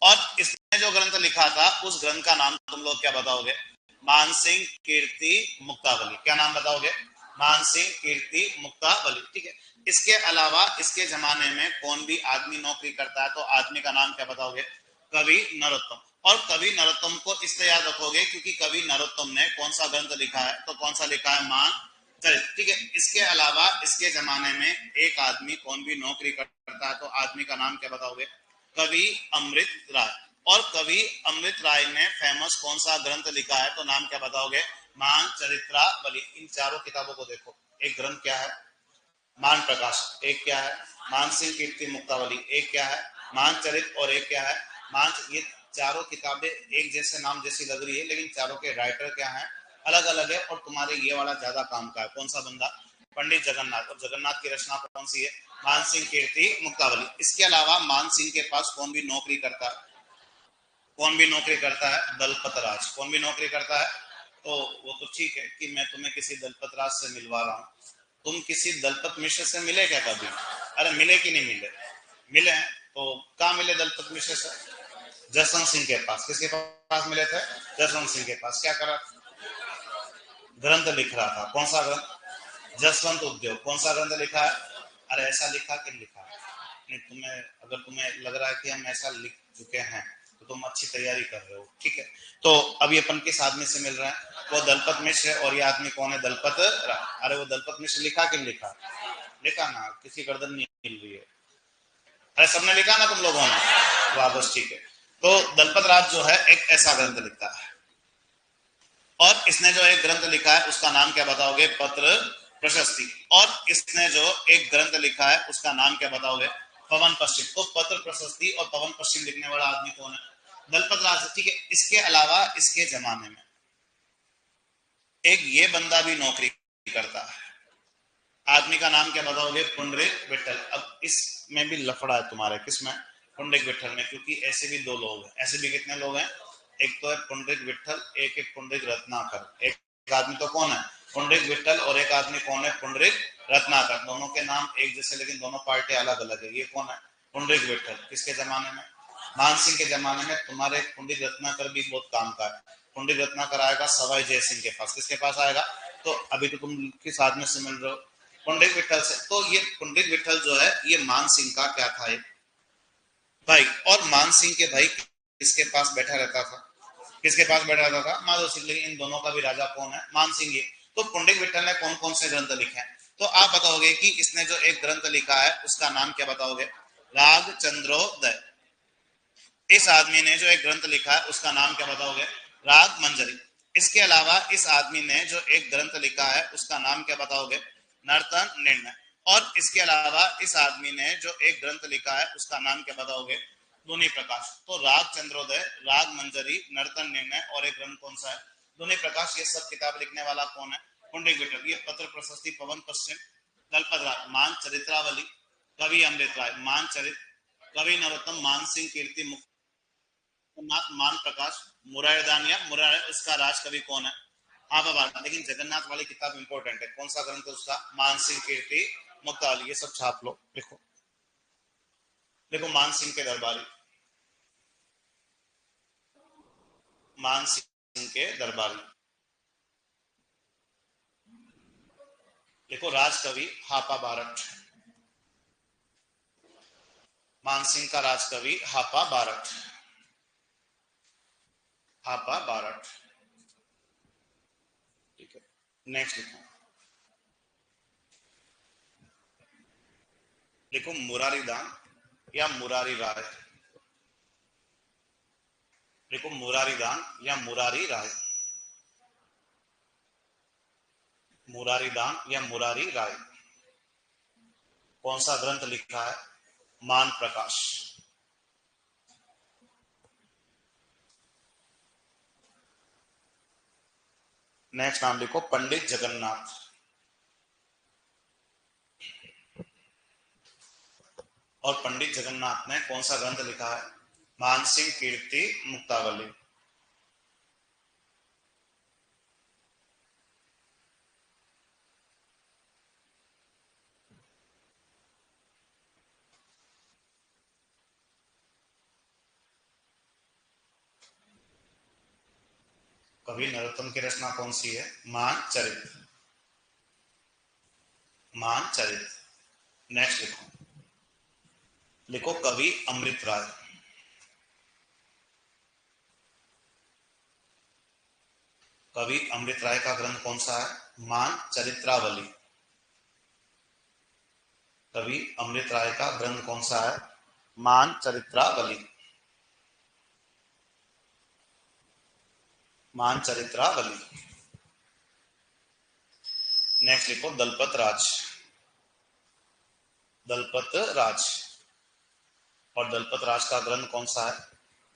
और इसने जो ग्रंथ लिखा था उस ग्रंथ का नाम तुम लोग क्या बताओगे? मानसिंह कीर्ति मुक्तावली। क्या नाम बताओगे? मानसिंह कीर्ति मुक्तावली। ठीक है, इसके अलावा इसके जमाने में कौन भी आदमी नौकरी करता है, तो आदमी का नाम क्या बताओगे? कवि नरोत्तम। और कवि नरोत्तम को इससे याद रखोगे क्योंकि कवि नरोत्तम ने कौन सा ग्रंथ लिखा है? तो कौन सा लिखा है? मान चरित। ठीक है, इसके अलावा इसके जमाने में एक आदमी कौन भी नौकरी करता है, तो आदमी का नाम क्या बताओगे? कवि अमृत राय। और कवि अमृत राय ने फेमस कौन सा ग्रंथ लिखा है, तो नाम क्या बताओगे? मान चरित्रावली। इन चारों किताबों को देखो, एक ग्रंथ क्या है? मान प्रकाश। एक क्या है? मानसिंह कीर्ति मुक्तावली। एक क्या है? मान चरित। और एक क्या है? मान। ये चारों किताबें एक जैसे नाम जैसी लग रही है, लेकिन चारों के राइटर क्या है? अलग अलग है। और तुम्हारे ये वाला ज्यादा काम का है, कौन सा बंदा? पंडित जगन्नाथ। और जगन्नाथ की रचना कौन सी है? मानसिंह कीर्ति मुक्तावली। इसके अलावा मानसिंह के पास कौन भी नौकरी करता है? कौन भी नौकरी करता है? दलपत राज। कौन भी नौकरी करता है? तो वो तो ठीक है कि मैं तुम्हें किसी दलपत राज से मिलवा रहा हूँ, तुम किसी दलपत मिश्र से मिले क्या कभी? अरे मिले कि नहीं मिले? मिले हैं। तो कहाँ मिले दलपत मिश्र से? जसवंत सिंह के पास। किसके पास मिले थे? जसवंत सिंह के पास। क्या करा? ग्रंथ लिख रहा था। कौन सा ग्रंथ? जसवंत उद्योग। कौन सा ग्रंथ लिखा है? अरे ऐसा लिखा कि लिखा? नहीं, तुम्हें अगर तुम्हें लग रहा है कि हम ऐसा लिख चुके हैं तो तुम अच्छी तैयारी कर रहे हो। ठीक है, तो अभी अपन किस आदमी से मिल रहे हैं? वो दलपत मिश्र। और ये आदमी कौन है? दलपत राय। अरे वो दलपत मिश्र लिखा कि लिखा? लिखा ना, किसी गर्दन नहीं मिल रही है। अरे सबने लिखा ना तुम लोगों ने? वाह, बस ठीक है। तो दलपत राज जो है एक ऐसा ग्रंथ लिखता है, और इसने जो एक ग्रंथ लिखा है उसका नाम क्या बताओगे? पत्र प्रशस्ति। और इसने जो एक ग्रंथ लिखा है उसका नाम क्या बताओगे? पवन पश्चिम। तो पत्र प्रशस्ति और पवन पश्चिम लिखने वाला आदमी कौन है? दलपत राज। ठीक है, इसके अलावा इसके जमाने में एक ये बंदा भी नौकरी करता है, आदमी का नाम क्या बताओगे? पुंडरीक विठल। अब इसमें भी लफड़ा है तुम्हारे, किसमें? पुंडरीक विठल में। क्योंकि ऐसे भी दो लोग हैं। ऐसे भी कितने लोग हैं? एक तो है पुंडरीक विठल, एक पुंडरीक रत्नाकर। एक आदमी तो कौन है? पुंडरीक विठल। और एक आदमी कौन है? पुंडरीक रत्नाकर। दोनों के नाम एक जैसे, लेकिन दोनों पार्टी अलग अलग है। ये कौन है? पुंडरीक विठल। किसके जमाने में? मानसिंह के जमाने में। तुम्हारे पुंडरीक रत्नाकर भी बहुत काम का है। पुंडरीक रत्नाकर आएगा सवाई जयसिंह के पास। किसके पास आएगा? तो अभी तो तुम किस आदमी से मिल रहे हो? पुंडरीक विठल से। तो ये पुंडरीक विठल जो है ये मान सिंह का क्या था? भाई। और मान सिंह के भाई किसके पास बैठा रहता था? किसके पास बैठा रहता था? माधव सिंह। लेकिन इन दोनों का भी राजा कौन है? मान सिंह। ये तो पुंडरीक विठल ने कौन कौन से ग्रंथ लिखे हैं? तो आप बताओगे कि इसने जो एक ग्रंथ लिखा है उसका नाम क्या बताओगे? राग चंद्रोदय। इस आदमी ने जो एक ग्रंथ लिखा है उसका नाम क्या बताओगे? राग मंजरी। इसके अलावा इस आदमी ने जो एक ग्रंथ लिखा है उसका नाम क्या बताओगे? नर्तन निर्णय। और इसके अलावा इस आदमी ने जो एक ग्रंथ लिखा है उसका नाम क्या बताओगे? ध्वनि प्रकाश। तो राग चंद्रोदय, राग मंजरी, नर्तन निर्णय और एक ग्रंथ कौन सा है? ध्वनि प्रकाश। ये सब किताब लिखने वाला कौन है? पुंडरीक विठल। ये पत्र प्रशस्ति, पवन पश्चिम, दलपत राय, मान चरित्रावली, कवि अमृत राय, मान चरित, कवि नरोत्तम, मानसिंह कीर्ति मुक्त, मान प्रकाश, मुरारदान या मुरार, उसका राज कवि कौन है? हाँ बाबा। लेकिन जगन्नाथ वाली किताब इंपॉर्टेंट है। कौन सा ग्रंथ है उसका? मानसिंह कीर्ति मुक्तावली। ये सब छाप लो। देखो देखो, मानसिंह के दरबारी, मानसिंह के दरबारी। देखो, राजकवि हापा बारट। मानसिंह का राजकवि हापा बारट। हापा बारट। ठीक है, नेक्स्ट लिखो। देखो, मुरारी दान या मुरारी राय। देखो, मुरारी दान या मुरारी राय। मुरारी दान या मुरारी राय। कौन सा ग्रंथ लिखा है? मान प्रकाश। नेक्स्ट नाम लिखो पंडित जगन्नाथ। और पंडित जगन्नाथ ने कौन सा ग्रंथ लिखा है? मानसिंह कीर्ति मुक्तावली। कवि नरोत्तम की रचना कौन सी है? मान चरित। मान चरित। नेक्स्ट लिखो, लिखो कवि अमृत राय। कवि अमृत राय का ग्रंथ कौन सा है? मान चरित्रावली। कवि अमृत राय का ग्रंथ कौन सा है? मान चरित्रावली। मान चरित्रावली। नेक्स्ट लिखो दलपत राज। दलपत राज। और दलपत राज का ग्रंथ कौन सा है?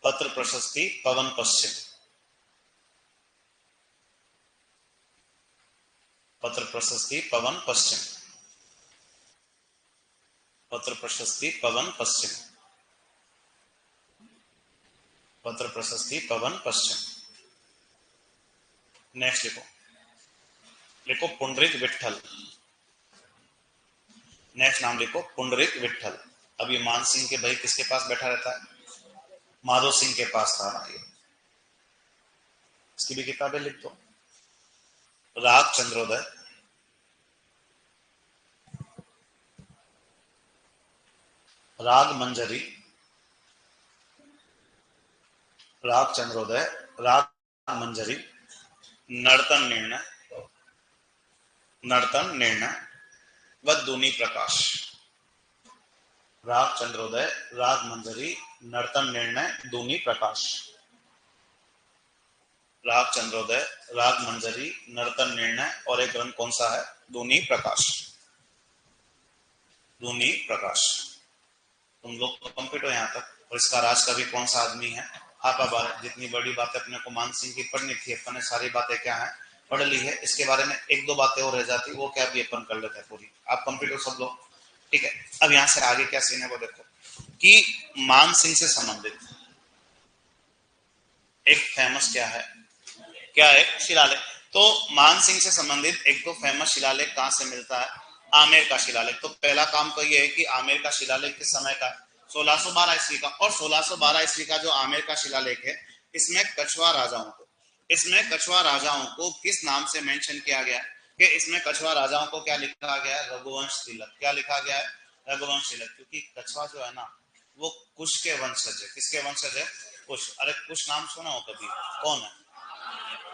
पत्र प्रशस्ति पवन पश्चिम। पत्र प्रशस्ति पवन पश्चिम। पत्र प्रशस्ति पवन पश्चिम। पत्र प्रशस्ति पवन पश्चिम। नेक्स्ट लिखो, लिखो पुंडरीक विट्ठल। नेक्स्ट नाम लिखो पुंडरीक विट्ठल। अब ये मान सिंह के भाई किसके पास बैठा रहता है? माधो सिंह के पास था ना ये। इसकी भी किताबें लिख दो। राग चंद्रोदय। राग मंजरी। राग चंद्रोदय। राग मंजरी। नर्तन निर्णय। नर्तन निर्णय व दूनी प्रकाश। राग चंद्रोदय, राग मंजरी, नर्तन निर्णय, दूनी प्रकाश। राग चंद्रोदय, राग मंजरी, नर्तन निर्णय और एक ग्रंथ कौन सा है? दूनी प्रकाश। दूनी प्रकाश। तुम लोग तो कंप्लीट हो यहाँ तक। और इसका राज कवि कौन सा आदमी है? हापा बार। जितनी बड़ी बातें अपने को मान सिंह की पढ़नी थी, अपन ने सारी बातें क्या है पढ़ ली है। इसके बारे में एक दो बातें और रह जाती, वो क्या भी अपन कर लेते हैं पूरी। आप कंप्लीट हो सब लोग? ठीक है। अब यहाँ से आगे क्या सीन है वो देखो कि मान सिंह से संबंधित एक फेमस क्या है, क्या है? शिलालेख। तो मान सिंह से संबंधित एक तो फेमस शिलालेख कहां से मिलता है? आमेर का शिलालेख। तो पहला काम तो ये है कि आमेर का शिलालेख किस समय का? 1612 ईस्वी का। और 1612 ईस्वी का जो आमेर का शिलालेख है, इसमें कछवा राजाओं को, इसमें कछवा राजाओं को किस नाम से मेंशन किया गया कि इसमें कछवा राजाओं को क्या लिखा गया है? रघुवंश तिलक। क्या लिखा गया है? रघुवंश तिलक। क्योंकि कछवा जो है ना, वो कुश के वंशज है। किसके वंशज है? कुश। अरे कुश नाम सुना हो कभी? कौन है?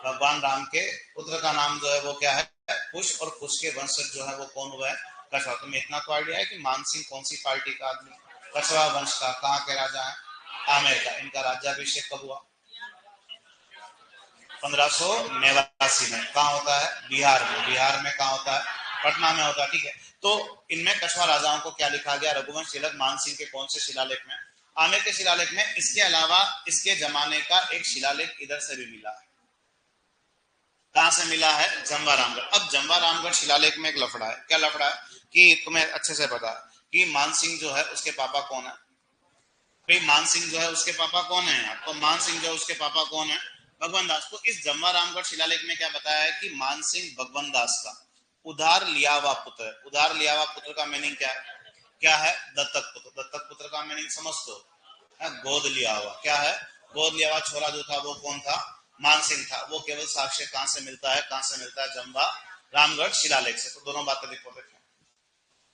भगवान राम के पुत्र का नाम जो है वो क्या है? कुश। और कुश के वंशज जो है वो कौन हुआ है? कछवा। तुम्हें इतना तो आइडिया है कि मानसिंह कौन सी पार्टी का आदमी? कछवा वंश का। कहाँ के राजा है? आमेर का। इनका राज्याभिषेक कब हुआ? 1589 में। कहाँ होता है? बिहार में। बिहार में कहाँ होता है? पटना में होता है। ठीक है। तो इनमें कछवा राजाओं को क्या लिखा गया? रघुवंश तिलक। मानसिंह के कौन से शिलालेख में? आमेर के शिलालेख में। इसके अलावा इसके जमाने का एक शिलालेख इधर से भी मिला है। कहां से मिला है? जमवा रामगढ़। अब जमवा रामगढ़ शिलालेख में एक लफड़ा है। क्या लफड़ा है? कि तुम्हें अच्छे से पता है कि मानसिंह जो है उसके पापा कौन है? भाई मानसिंह जो है उसके पापा कौन है यार? तो मानसिंह जो है उसके पापा कौन है? भगवान दास। तो इस जमवा रामगढ़ शिलालेख में क्या बताया है कि मानसिंह भगवान दास का उधार लिया हुआ पुत्र है। उधार लिया हुआ पुत्र का मीनिंग क्या है? क्या है? दत्तक पुत्र। दत्तक पुत्र का मीनिंग समझ दो, गोद लिया हुआ। क्या है? गोद लिया हुआ छोरा जो था वो कौन था? मानसिंह था। वो केवल साक्ष्य कहां से मिलता है? कहां से मिलता है? जमवा रामगढ़ शिलालेख से। तो दोनों बातें लिखो।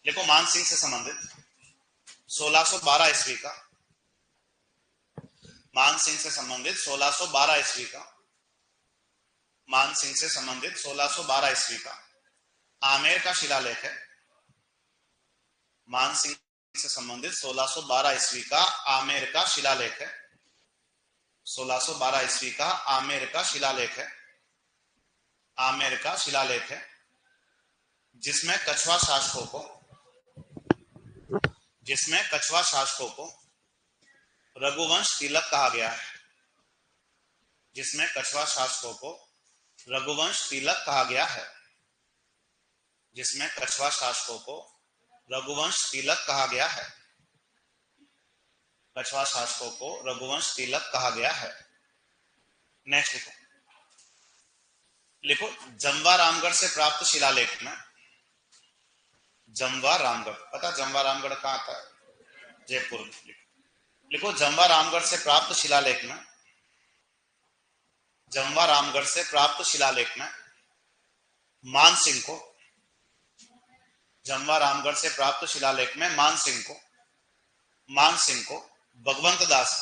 देखो मानसिंह से संबंधित 1612 ईस्वी का, मानसिंह से संबंधित 1612 ईस्वी का, मानसिंह से संबंधित 1612 ईस्वी का आमेर का शिलालेख है। मानसिंह से संबंधित 1612 ईस्वी का आमेर का शिलालेख है। 1612 ईस्वी का आमेर का शिलालेख है। आमेर का शिलालेख है। जिसमें कछवा शासकों को रघुवंश तिलक कहा गया है। जिसमें कछवा शासकों को रघुवंश तिलक कहा गया है। जिसमें कछवा शासकों को रघुवंश तिलक कहा गया है। कछवा शासकों को रघुवंश तिलक कहा गया है। नेक्स्ट लिखो जमवा रामगढ़ से प्राप्त शिलालेख में, जमवा रामगढ़, पता जमवा रामगढ़ कहाँ आता है? जयपुर में। लिखो जमवा रामगढ़ से प्राप्त शिलालेख में, जमवा रामगढ़ से प्राप्त शिलालेख में मानसिंह को, जमवा रामगढ़ से प्राप्त शिलालेख में मानसिंह को भगवंत दास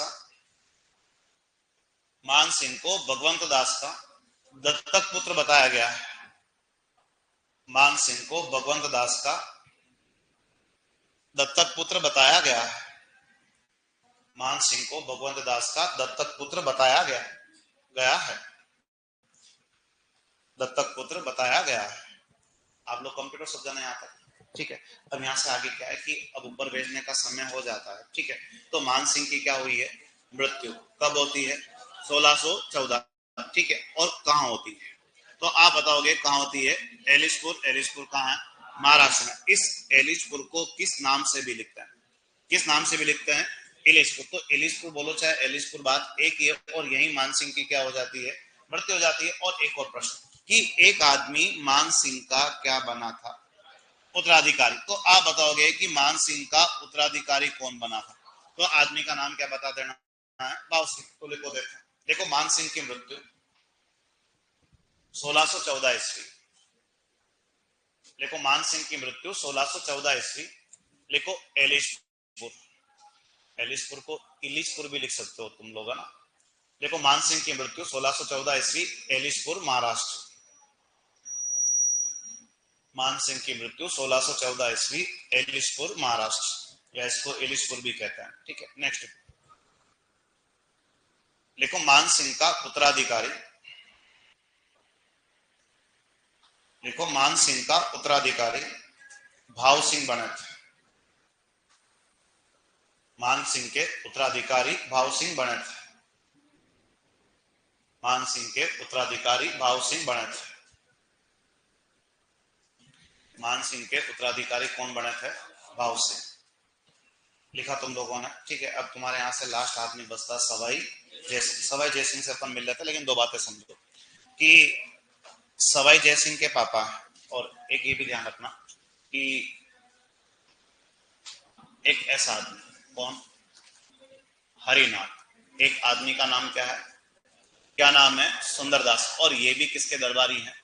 का दत्तक पुत्र बताया गया है। मानसिंह को भगवंत दास का दत्तक पुत्र बताया गया है। मानसिंह को भगवंत दास का दत्तक पुत्र बताया गया है। दत्तक पुत्र बताया गया है। आप लोग कंप्यूटर सब जाने यहाँ तक, ठीक है। अब यहाँ से आगे क्या है कि अब ऊपर भेजने का समय हो जाता है, ठीक है। तो मानसिंह की क्या हुई है? मृत्यु कब होती है? 1614, ठीक है। और कहाँ होती है? तो आप बताओगे कहाँ होती है? एलिशपुर कहाँ है? महाराष्ट्र में। इस एलिशपुर को किस नाम से भी लिखते हैं? किस नाम से भी लिखते हैं? एलिशपुर। तो एलिशपुर बोलो चाहे एलिशपुर, बात एक ही है। और यही मानसिंह की क्या हो जाती है? मृत्यु हो जाती है। और एक और प्रश्न कि एक आदमी मानसिंह का क्या बना था? उत्तराधिकारी। तो आप बताओगे कि मानसिंह का उत्तराधिकारी कौन बना था? तो आदमी का नाम क्या बता देना है? भाव सिंह। तो लिखो देखो, देखो मानसिंह की मृत्यु 1614 ईस्वी। लिखो मानसिंह की मृत्यु 1614 ईस्वी। लिखो एलिशपुर। एलिशपुर को इलिशपुर भी लिख सकते हो तुम लोग, है ना। देखो मानसिंह की मृत्यु 1614 ईस्वी, एलिशपुर महाराष्ट्र। मानसिंह की मृत्यु 1614 ईस्वी, एलिशपुर महाराष्ट्र, या इसको एलिशपुर भी कहते हैं, ठीक है। नेक्स्ट लिखो मानसिंह का उत्तराधिकारी। लिखो मानसिंह का उत्तराधिकारी भाव सिंह बने थे। मानसिंह के उत्तराधिकारी भाव सिंह बने थे। मानसिंह के उत्तराधिकारी भाव सिंह बने थे। मानसिंह के उत्तराधिकारी कौन बने थे? भाव सिंह। लिखा तुम लोगों ने, ठीक है। अब तुम्हारे यहाँ से लास्ट आदमी बचता सवाई जयसिंह। सवाई जयसिंह से अपन मिल लेते, लेकिन दो बातें समझो कि सवाई जयसिंह के पापा, और एक ये भी ध्यान रखना कि एक ऐसा आदमी, कौन? हरिनाथ। एक आदमी का नाम क्या है? क्या नाम है? सुंदरदास। और ये भी किसके दरबारी हैं?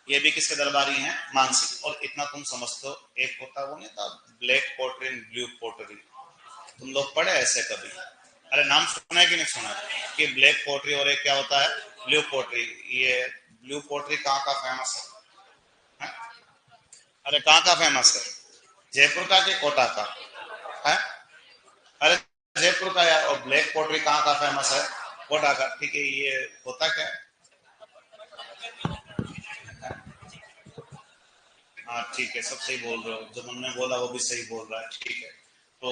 ये भी किसके दरबारी हैं? मानसिंह। और इतना तुम समझते हो, एक होता वो नहीं था ब्लैक पोटरी एंड ब्लू पोटरी, तुम लोग पढ़े ऐसे कभी? अरे नाम सुना है कि नहीं सुना कि ब्लैक पोटरी और एक क्या होता है? ब्लू पोटरी। ये ब्लू पोटरी कहाँ का फेमस है? अरे कहाँ का फेमस है? जयपुर का कि कोटा का है? अरे जयपुर का यार। और ब्लैक पोटरी कहाँ का फेमस है? कोटा का, ठीक है। ये होता क्या है? हाँ ठीक है, सब सही बोल रहे हो, जो उन्होंने बोला वो भी सही बोल रहा है, ठीक है। तो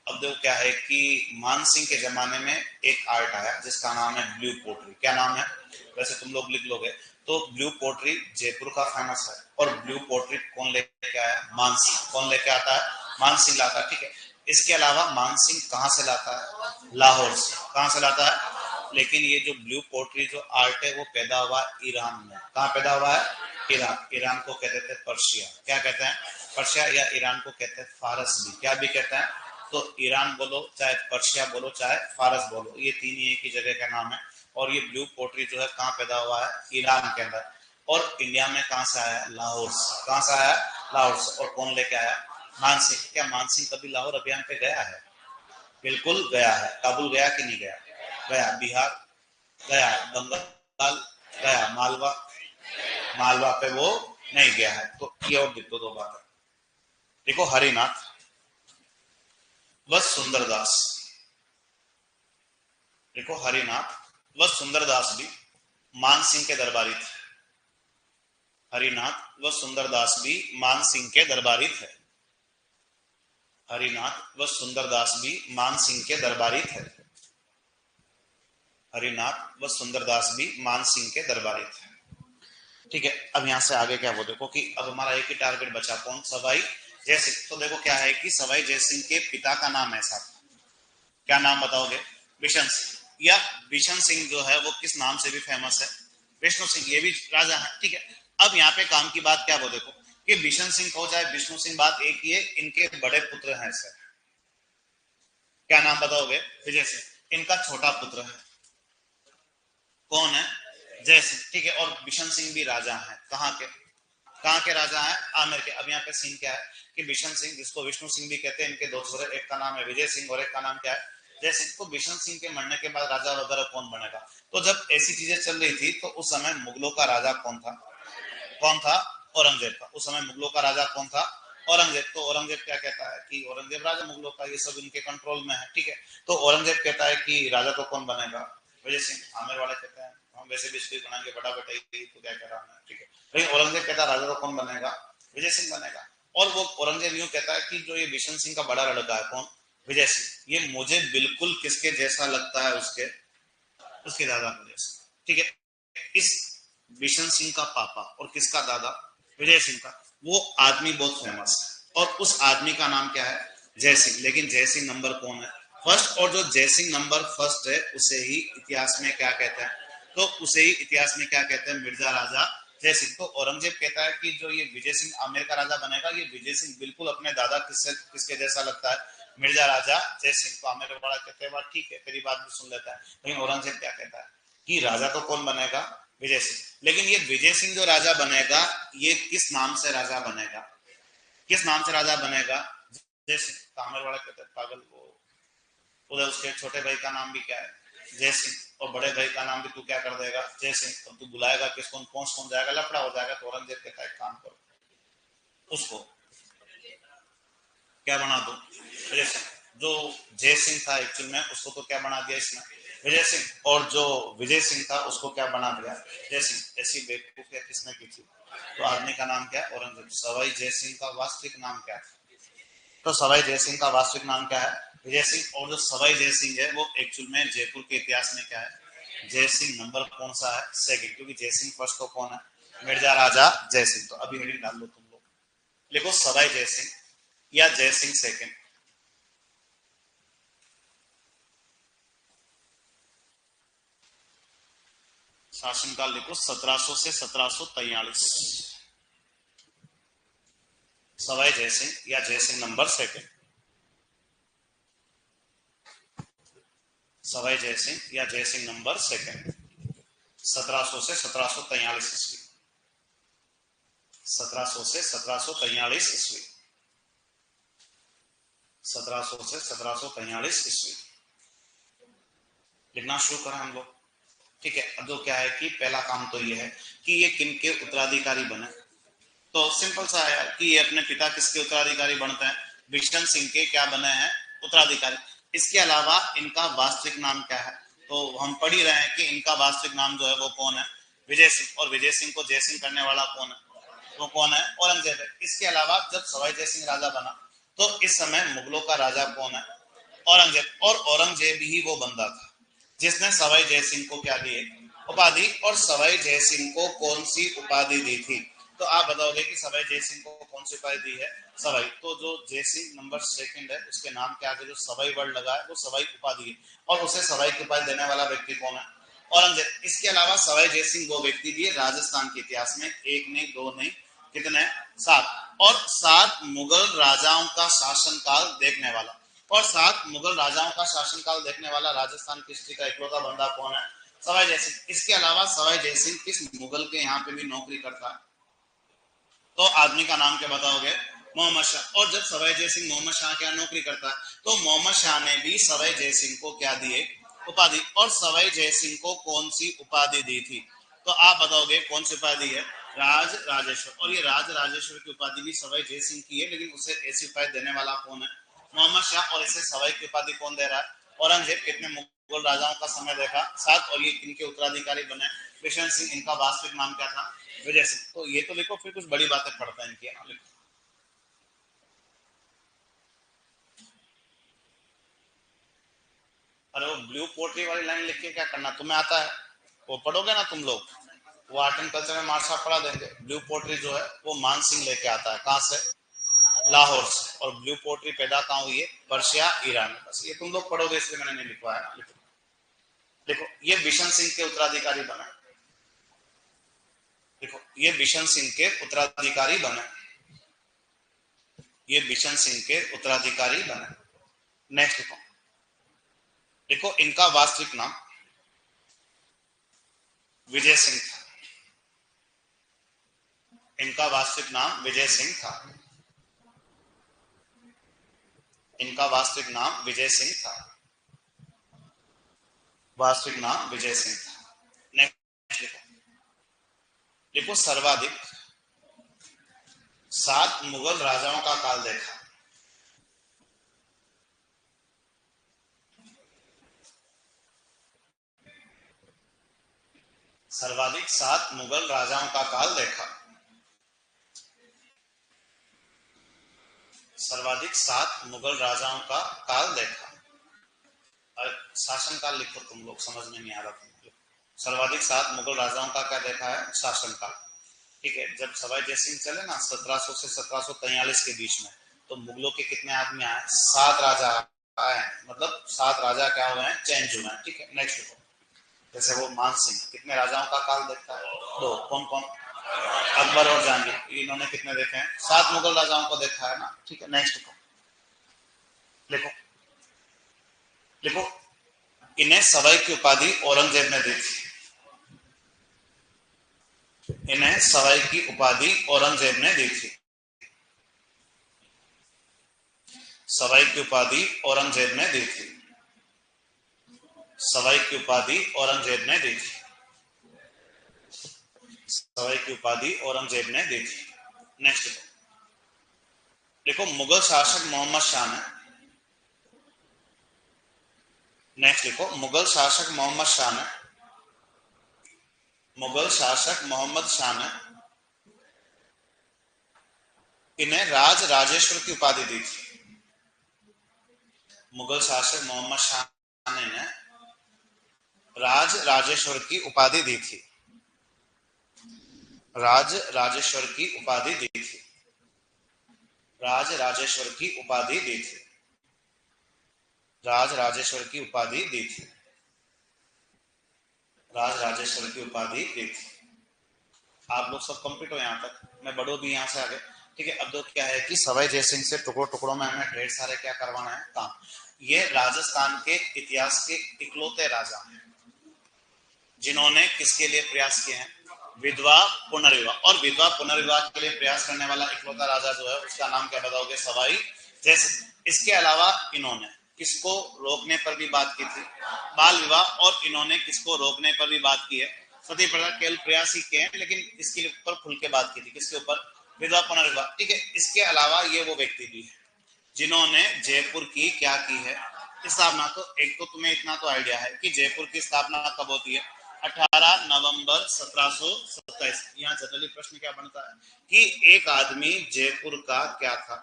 अब देखो क्या है कि मानसिंह के जमाने में एक आर्ट आया जिसका नाम है ब्लू पोट्री। क्या नाम है? वैसे तुम लोग लिख लोगे। तो ब्लू पोट्री जयपुर का फेमस है। और ब्लू पोट्री कौन लेके आया? मानसिंह। कौन लेके आता है? मानसिंह लाता है, ठीक है। इसके अलावा मानसिंह कहाँ से लाता है? लाहौर से। कहाँ से लाता है? लेकिन ये जो ब्लू पोट्री जो आर्ट है वो पैदा हुआ ईरान में। कहाँ पैदा हुआ है? ईरान। ईरान को कहते थे पर्शिया। क्या कहते हैं? पर्शिया। या ईरान को कहते हैं फारस भी। क्या भी कहते हैं? तो ईरान बोलो चाहे पर्शिया बोलो चाहे फारस बोलो, ये तीन ही एक ही जगह का नाम है। और ये ब्लू पोट्री जो है कहाँ पैदा हुआ है? ईरान के अंदर। और इंडिया में कहाँ से आया? लाहौर से। कहाँ से आया? लाहौर से। और कौन लेके आया? मानसिंह। क्या मानसिंह कभी लाहौर अभियान पे गया है? बिल्कुल गया है। काबुल गया कि नहीं गया? गया। बिहार गया है। बंगाल गया। मालवा, मालवा पे वो नहीं गया है। तो ये और देखो दो बात। देखो हरिनाथ व सुंदरदास। देखो हरिनाथ व सुंदरदास भी मानसिंह के दरबारी थे। हरिनाथ व सुंदरदास भी मान सिंह के दरबारी थे। हरिनाथ व सुंदरदास भी मान सिंह के दरबारी थे। हरिनाथ व सुंदरदास भी मान सिंह के दरबारी थे। ठीक है, अब यहां से आगे क्या वो देखो कि अब हमारा एक ही टारगेट बचा, कौन? सवाई जयसिंह। तो देखो क्या है कि सवाई जयसिंह के पिता का नाम है साहब, क्या नाम बताओगे? बिशन सिंह। या बिशन सिंह जो है वो किस नाम से भी फेमस है? विष्णु सिंह, ये भी राजा है। ठीक है, अब यहाँ पे काम की बात क्या वो देखो कि बिशन सिंह हो चाहे विष्णु सिंह, बात एक ही है, इनके बड़े पुत्र हैं सर। क्या नाम बताओगे? विजय सिंह। इनका छोटा पुत्र है, कौन है? जय सिंह। ठीक है, और बिशन सिंह भी राजा है, कहाँ के राजा है? आमेर के। अब यहाँ पे सिंह क्या है कि बिशन सिंह, जिसको विष्णु सिंह भी कहते हैं, इनके दो छोरे, एक का नाम है विजय सिंह और एक का नाम क्या है? जय सिंह। तो बिशन सिंह के मरने के बाद राजा वगैरह कौन बनेगा? तो जब ऐसी चीजें चल रही थी तो उस समय मुगलों का राजा कौन था? कौन था? औरंगजेब था। उस समय मुगलों का राजा कौन था? औरंगजेब। तो औरंगजेब क्या कहता है कि औरंगजेब राजा मुगलों का, ये सब इनके कंट्रोल में है। ठीक है, तो औरंगजेब कहता है कि राजा तो कौन बनेगा? विजय सिंह। आमेर वाले कहते हैं हम वैसे भी इसको बनाएंगे, बड़ा बेटा ही तो क्या कह रहा है। ठीक है, लेकिन औरंगजेब कहता है राजा तो कौन बनेगा? विजय सिंह बनेगा। और वो औरंगजेब यूं कहता है कि जो ये बिशन सिंह का बड़ा लड़का है, कौन? विजय सिंह, ये मुझे बिल्कुल किसके जैसा लगता है? उसके उसके दादा को जैसा। ठीक है, इस बिशन सिंह का पापा और किसका दादा? विजय सिंह का। वो आदमी बहुत फेमस है और उस आदमी का नाम क्या है? जय सिंह। लेकिन जय सिंह नंबर कौन है? फर्स्ट। और जो जय सिंह नंबर फर्स्ट है उसे ही इतिहास में क्या कहते हैं? तो उसे ही इतिहास में क्या कहते हैं? मिर्जा राजा जय सिंह। तो औरंगजेब कहता है कि जो ये विजय सिंह आमेर का राजा बनेगा, ये विजय सिंह बिल्कुल अपने दादा किसके जैसा लगता है? मिर्जा राजा जय सिंह। तो आमेर वाला कहते हैं ठीक है, तेरी बात भी सुन लेता है। लेकिन औरंगजेब क्या कहता है कि राजा तो कौन बनेगा? विजय सिंह। लेकिन ये विजय सिंह जो राजा बनेगा, ये किस नाम से राजा बनेगा? किस नाम से राजा बनेगा? जय सिंह। कामर वाला कहते हैं पागल, वो उधर उसके छोटे भाई का नाम भी क्या है? जय सिंह। और बड़े भाई का नाम भी तू क्या कर देगा? जय सिंह। तो तू बुलाएगा किसको? कौन जाएगा? लफड़ा हो जाएगा। तो औरंगजेब कहता है काम करो, उसको क्या बना दो? विजय सिंह। जो जय सिंह था एक्चुअल में, उसको तो क्या बना दिया इसने? विजय सिंह। और जो विजय सिंह था उसको क्या बना दिया? जय सिंह। ऐसी बेवकूफियां किसने की थी? तो आदमी का नाम क्या है? औरंगजेब। सवाई जय सिंह का वास्तविक नाम क्या है? तो सवाई जय सिंह का वास्तविक नाम क्या है? विजय सिंह। और जो सवाई जय सिंह है वो एक्चुअल में जयपुर के इतिहास में क्या है? जय सिंह नंबर कौन सा है? सेकंड। क्योंकि जय सिंह फर्स्ट तो कौन है? मिर्जा राजा जय सिंह। तो अभी हेडिंग डाल लो तुम लोग, लिखो सवाई जय सिंह या जय सिंह सेकंड। शासनकाल लिखो 1700 से 1743। सवाई जय सिंह या जय सिंह नंबर सेकंड। सवाई जय सिंह या जय सिंह नंबर सेकंड, 1700 से 1743 ईस्वी। 1700 से 1743 ईस्वी। 1700 से 1743 ईस्वी लिखना शुरू करें हम लोग। ठीक है, अब जो क्या है कि पहला काम तो ये है कि ये किन के उत्तराधिकारी बने। तो सिंपल सा है कि ये अपने पिता किसके उत्तराधिकारी बनते हैं? बिशन सिंह के क्या बने हैं? उत्तराधिकारी। इसके अलावा इनका वास्तविक नाम क्या है? तो हम पढ़ ही रहे हैं कि इनका वास्तविक नाम जो है वो कौन है? विजय सिंह। और विजय सिंह को जय सिंह करने वाला कौन है? वो कौन है? औरंगजेब है। इसके अलावा जब सवाई जय सिंह राजा बना तो इस समय मुगलों का राजा कौन है? औरंगजेब। और औरंगजेब ही वो बंदा था जिसने सवाई जय सिंह को क्या दिए? उपाधि। और सवाई जय सिंह को कौन सी उपाधि दी थी? तो आप बताओगे कि सवाई जय सिंह को कौन सी उपाधि दी है? सवाई। तो जो जय सिंह नंबर सेकंड है उसके नाम के आगे जो सवाई वर्ड लगा है वो सवाई उपाधि है। और उसे सवाई की उपाधि देने वाला व्यक्ति कौन है? औरंगजेब। इसके अलावा सवाई जय सिंह वो व्यक्ति भी है राजस्थान के इतिहास में, एक नहीं दो नहीं, कितने? 7। और 7 मुगल राजाओं का शासनकाल देखने वाला। और 7 मुगल राजाओं का शासनकाल देखने वाला राजस्थान की हिस्ट्री का इकलौता बंदा कौन है? सवाई जय सिंह। इसके अलावा सवाई जय सिंह किस मुगल के यहाँ पे भी नौकरी करता है? तो आदमी का नाम क्या बताओगे? मोहम्मद शाह। और जब सवाई जय सिंह मोहम्मद शाह क्या नौकरी करता है तो मोहम्मद शाह ने भी सवाई जय सिंह को क्या दिए? उपाधि। और सवाई जय सिंह को कौन सी उपाधि दी थी? तो आप बताओगे कौन सी उपाधि है? राज राजेश्वर। और ये राज राजेश्वर की उपाधि भी सवाई जय सिंह की है, लेकिन उसे ऐसी उपाधि देने वाला कौन है? मोहम्मद शाह। और इसे सवाई की उपाधि कौन दे रहा है? औरंगजेब। कितने मुगल राजाओं का समय देखा? 7। और ये किनके उत्तराधिकारी बने? बिशन सिंह, इनका वास्तविक नाम क्या था? विजय सिंह। तो ये तो लिखो, फिर कुछ बड़ी बातें पढ़ता है इनकी, है ना, लिखो। अरे वो ब्लू पोट्री वाली लाइन लिख के क्या करना, तुम्हें आता है? वो पढ़ोगे ना तुम लोग, वो आर्ट एंड कल्चर में मार्क्स पढ़ा देंगे। ब्लू पोट्री जो है वो मान सिंह लेके आता है, कहां से? लाहौर से। और ब्लू पोट्री पैदा कहां हुई है? Persia, Iran. बस ये तुम लोग पढ़ोगे, इसलिए मैंने नहीं लिखवाया ना, लिखो। देखो ये बिशन सिंह के उत्तराधिकारी बना। देखो ये बिशन सिंह के उत्तराधिकारी बने, ये बिशन सिंह के उत्तराधिकारी बने। नेक्स्ट देखो, देखो इनका वास्तविक नाम विजय सिंह था, इनका वास्तविक नाम विजय सिंह था, इनका वास्तविक नाम विजय सिंह था, वास्तविक नाम विजय सिंह था। नेक्स्ट देखो, देखो सर्वाधिक 7 मुगल राजाओं का काल देखा। सर्वाधिक 7 मुगल राजाओं का काल देखा। सर्वाधिक 7 मुगल राजाओं का काल देखा। शासनकाल लिखो, तुम लोग समझ में नहीं आ रहा तुम। सर्वाधिक 7 मुगल राजाओं का क्या देखा है? शासनकाल। ठीक है, जब सवाई जयसिंह चले ना 1700 से 1743 के बीच में, तो मुगलों के कितने आदमी आए? 7 राजा आए, मतलब 7 राजा क्या हुए हैं? चेंज हुए हैं। ठीक है, नेक्स्ट देखो, जैसे वो मान सिंह कितने राजाओं का काल देखता है? 2। कौन कौन? अकबर और जहांगीर। इन्होंने कितने देखे हैं? 7 मुगल राजाओं को देखा है ना। ठीक है, नेक्स्ट देखो, देखो देखो इन्हें सवाई की उपाधि औरंगजेब ने दी थी, इन्हें सवाई की उपाधि औरंगजेब ने दी थी, सवाई की उपाधि औरंगजेब ने दी थी, सवाई की उपाधि औरंगजेब ने दी थी, सवाई की उपाधि औरंगजेब ने दी थी। नेक्स्ट देखो, मुगल शासक मोहम्मद शाह ने, नेक्स्ट देखो मुगल शासक मोहम्मद शाह ने, मुगल शासक मोहम्मद शाह ने इन्हें राज राजेश्वर की उपाधि दी थी। मुगल शासक मोहम्मद शाह ने इन्हें राज राजेश्वर की उपाधि दी थी, राज राजेश्वर की उपाधि दी थी, राज राजेश्वर की उपाधि दी थी, राज राजेश्वर की उपाधि दी थी, राज राजेश्वर की उपाधि दी थी। आप लोग सब कंप्लीट हो यहाँ तक, मैं बढ़ो भी यहाँ से आगे। ठीक है, अब तो क्या है कि सवाई जयसिंह से टुकड़ों टुकड़ों में हमें ढेर सारे क्या करवाना है काम। ये राजस्थान के इतिहास के इकलौते राजा हैं जिन्होंने किसके लिए प्रयास किए हैं? विधवा पुनर्विवाह। और विधवा पुनर्विवाह के लिए प्रयास करने वाला इकलौता राजा जो है उसका नाम क्या बताओगे? सवाई जयसिंह। इसके अलावा इन्होंने किसको रोकने पर भी बात की थी? बाल विवाह। और इन्होंने किसको रोकने पर भी बात की है? सती प्रथा। केवल प्रयास ही किए हैं, लेकिन इसके ऊपर खुल के बात की थी। किसके ऊपर? विधवा पुनर्विवाह। ठीक है, इसके अलावा ये वो व्यक्ति भी है जिन्होंने जयपुर की क्या की है? स्थापना। तो एक तो तुम्हें इतना तो आइडिया है कि जयपुर की स्थापना कब होती है? 18 नवंबर 1727। यहाँ जनरली प्रश्न क्या बनता है कि एक आदमी जयपुर का क्या था?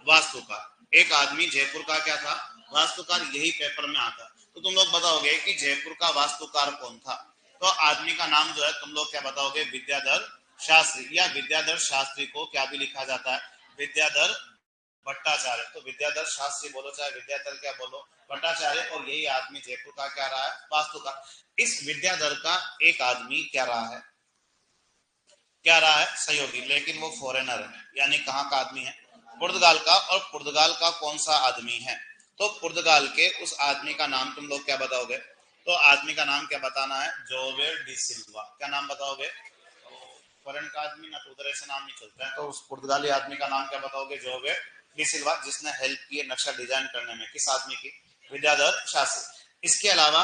वास्तुकार। एक आदमी जयपुर का क्या था? वास्तुकार। यही पेपर में आता। तो तुम लोग बताओगे कि जयपुर का वास्तुकार कौन था? तो आदमी का नाम जो है तुम लोग क्या बताओगे? विद्याधर शास्त्री। या विद्याधर शास्त्री को क्या भी लिखा जाता है? विद्याधर भट्टाचार्य। तो विद्याधर शास्त्री बोलो चाहे विद्याधर क्या बोलो, भट्टाचार्य। और यही आदमी जयपुर का क्या रहा है? वास्तुकार। इस विद्याधर का एक आदमी क्या रहा है? क्या रहा है? सहयोगी। लेकिन वो फॉरेनर है, यानी कहाँ का आदमी है? पुर्तगाल का। और पुर्तगाल का कौन सा आदमी है? तो पुर्तगाल के उस आदमी का नाम तुम लोग क्या बताओगे? तो आदमी का नाम क्या बताना है? जोवे डी सिल्वा। क्या नाम बताओगे? फॉरेन का आदमी ना तो उधर ऐसे नाम नहीं चलता है, तो उस पुर्तगाली आदमी का नाम क्या बताओगे? जोवे डी सिल्वा, जिसने हेल्प की है नक्शा डिजाइन करने में। किस आदमी की? विद्याधर शास्त्री। इसके अलावा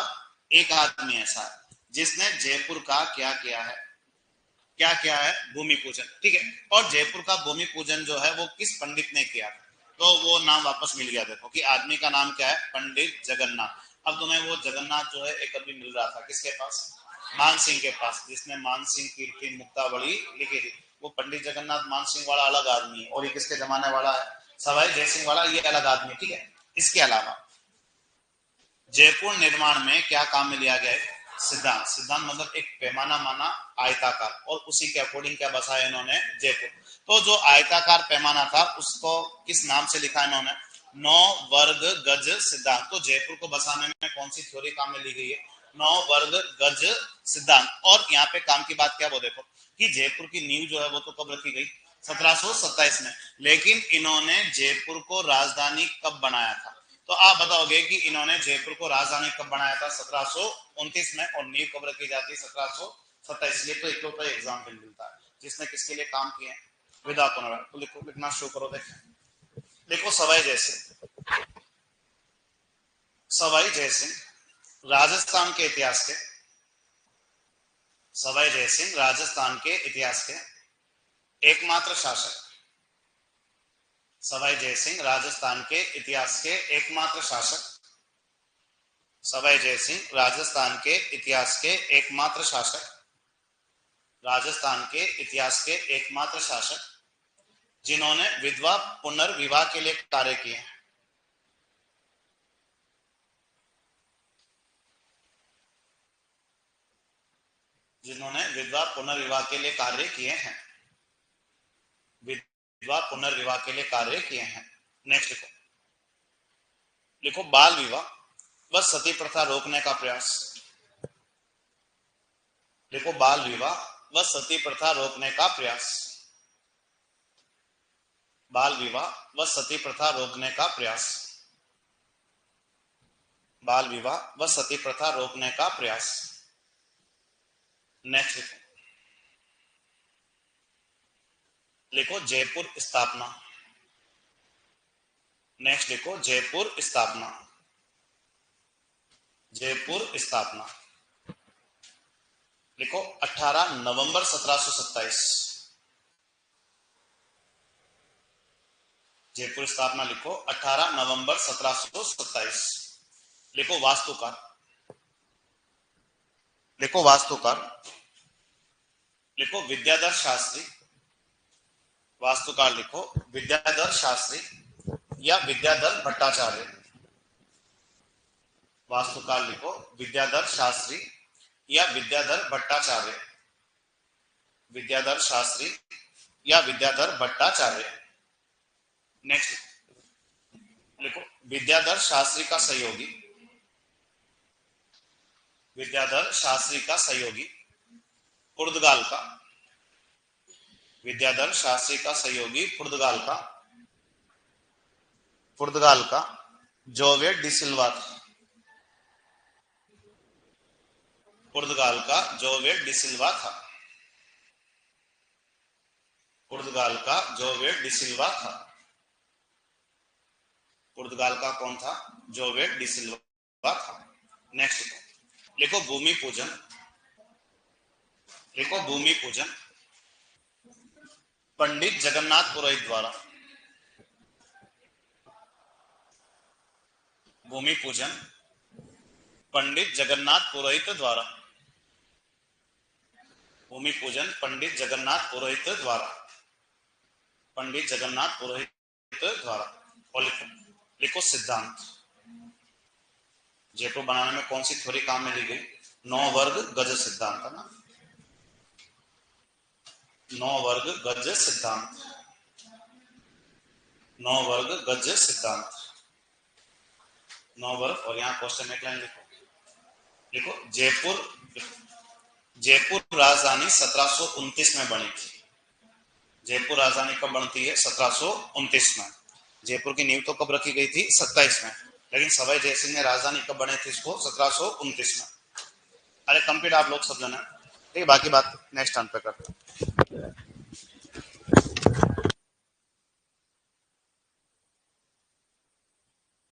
एक आदमी ऐसा है जिसने जयपुर का क्या किया है? क्या क्या है? भूमि पूजन। ठीक है, और जयपुर का भूमि पूजन जो है वो किस पंडित ने किया? तो वो नाम वापस मिल गया। देखो कि आदमी का नाम क्या है? पंडित जगन्नाथ। अब तुम्हें वो जगन्नाथ जो है एक अभी मिल रहा था किसके पास? मान सिंह के पास, जिसने मान सिंह कीर्ति मुक्तावली लिखी थी। वो पंडित जगन्नाथ मान सिंह वाला अलग आदमी है, और ये किसके जमाने वाला है, सवाई जयसिंह वाला, ये अलग आदमी, ठीक है। इसके अलावा जयपुर निर्माण में क्या काम में लिया गया है, सिद्धांत। सिद्धांत मतलब एक पैमाना माना आयताकार, और उसी के अकॉर्डिंग क्या बसाया इन्होंने, जयपुर। तो जो आयताकार पैमाना था उसको किस नाम से लिखा इन्होंने, 9 वर्ग गज सिद्धांत। तो जयपुर को बसाने में कौन सी थ्योरी काम में ली गई है, 9 वर्ग गज सिद्धांत। और यहाँ पे काम की बात क्या, वो देखो कि जयपुर की नींव जो है वो तो कब रखी गई, 1727 में। लेकिन इन्होंने जयपुर को राजधानी कब बनाया था, तो आप बताओगे कि इन्होंने जयपुर को राजधानी कब बनाया था, 1729 में, और नींव कब रखी जाती है, 1727। ये तो एक एग्जाम्पल मिलता है जिसने किसके लिए काम किए, विदा पुनर्वास। तो लिखो, लिखना शुरू करो। देखो सवाई जयसिंह, सवाई जयसिंह राजस्थान के इतिहास के, सवाई जयसिंह राजस्थान के इतिहास के एकमात्र शासक, सवाई जयसिंह राजस्थान के इतिहास के एकमात्र शासक, सवाई जयसिंह राजस्थान के इतिहास के एकमात्र शासक, राजस्थान के इतिहास के एकमात्र शासक जिन्होंने विधवा पुनर्विवाह के लिए कार्य किए, जिन्होंने विधवा पुनर्विवाह के लिए कार्य किए हैं, विधवा पुनर्विवाह के लिए कार्य किए हैं। नेक्स्ट लिखो, लिखो बाल विवाह व सती प्रथा रोकने का प्रयास, लिखो बाल विवाह व सती प्रथा रोकने का प्रयास, बाल विवाह व सती प्रथा रोकने का प्रयास, बाल विवाह व सती प्रथा रोकने का प्रयास। नेक्स्ट लिखो, लिखो जयपुर स्थापना, नेक्स्ट लिखो जयपुर स्थापना, जयपुर स्थापना। लिखो 18 नवंबर 1727, जयपुर स्थापना लिखो 18 नवंबर 1727। लिखो वास्तुकार, लिखो वास्तुकार, लिखो विद्याधर शास्त्री, वास्तुकार लिखो विद्याधर शास्त्री या विद्याधर भट्टाचार्य, वास्तुकार लिखो विद्याधर शास्त्री या विद्याधर भट्टाचार्य, विद्याधर शास्त्री या विद्याधर भट्टाचार्य। नेक्स्ट लिखो विद्याधर शास्त्री का सहयोगी, विद्याधर शास्त्री का सहयोगी पुर्तगाल का, विद्याधर शास्त्री का सहयोगी पुर्तगाल का, पुर्तगाल का जोवे डी सिल्वा था, पुर्तगाल का जोवे डी सिल्वा था, पुर्तगाल का जोवे डी सिल्वा था, पुर्तगाल का कौन था, जोवे डी सिल्वा था। नेक्स्ट लिखो भूमि पूजन, लिखो भूमि पूजन पंडित जगन्नाथ पुरोहित द्वारा, भूमि पूजन पंडित जगन्नाथ पुरोहित द्वारा, भूमि पूजन पंडित जगन्नाथ पुरोहित द्वारा, पंडित जगन्नाथ पुरोहित द्वारा। और लिखो, लिखो सिद्धांत, जयपुर बनाने में कौन सी थ्योरी काम में ली गई, 9 वर्ग गज सिद्धांत है ना, 9 वर्ग गज सिद्धांत, 9 वर्ग गज सिद्धांत, 9 वर्ग। और यहाँ क्वेश्चन एक लाइन लिखो, लिखो जयपुर, जयपुर राजधानी 1729 में बनी थी, जयपुर राजधानी कब बनती है, 1729 में। जयपुर की नींव तो कब रखी गई थी, 27 में, लेकिन सवाई जयसिंह ने राजधानी कब बने थे इसको, 1729 में। अरे कंप्लीट आप लोग सब जाना, ठीक है, बाकी बात नेक्स्ट टाइम पे करते हैं।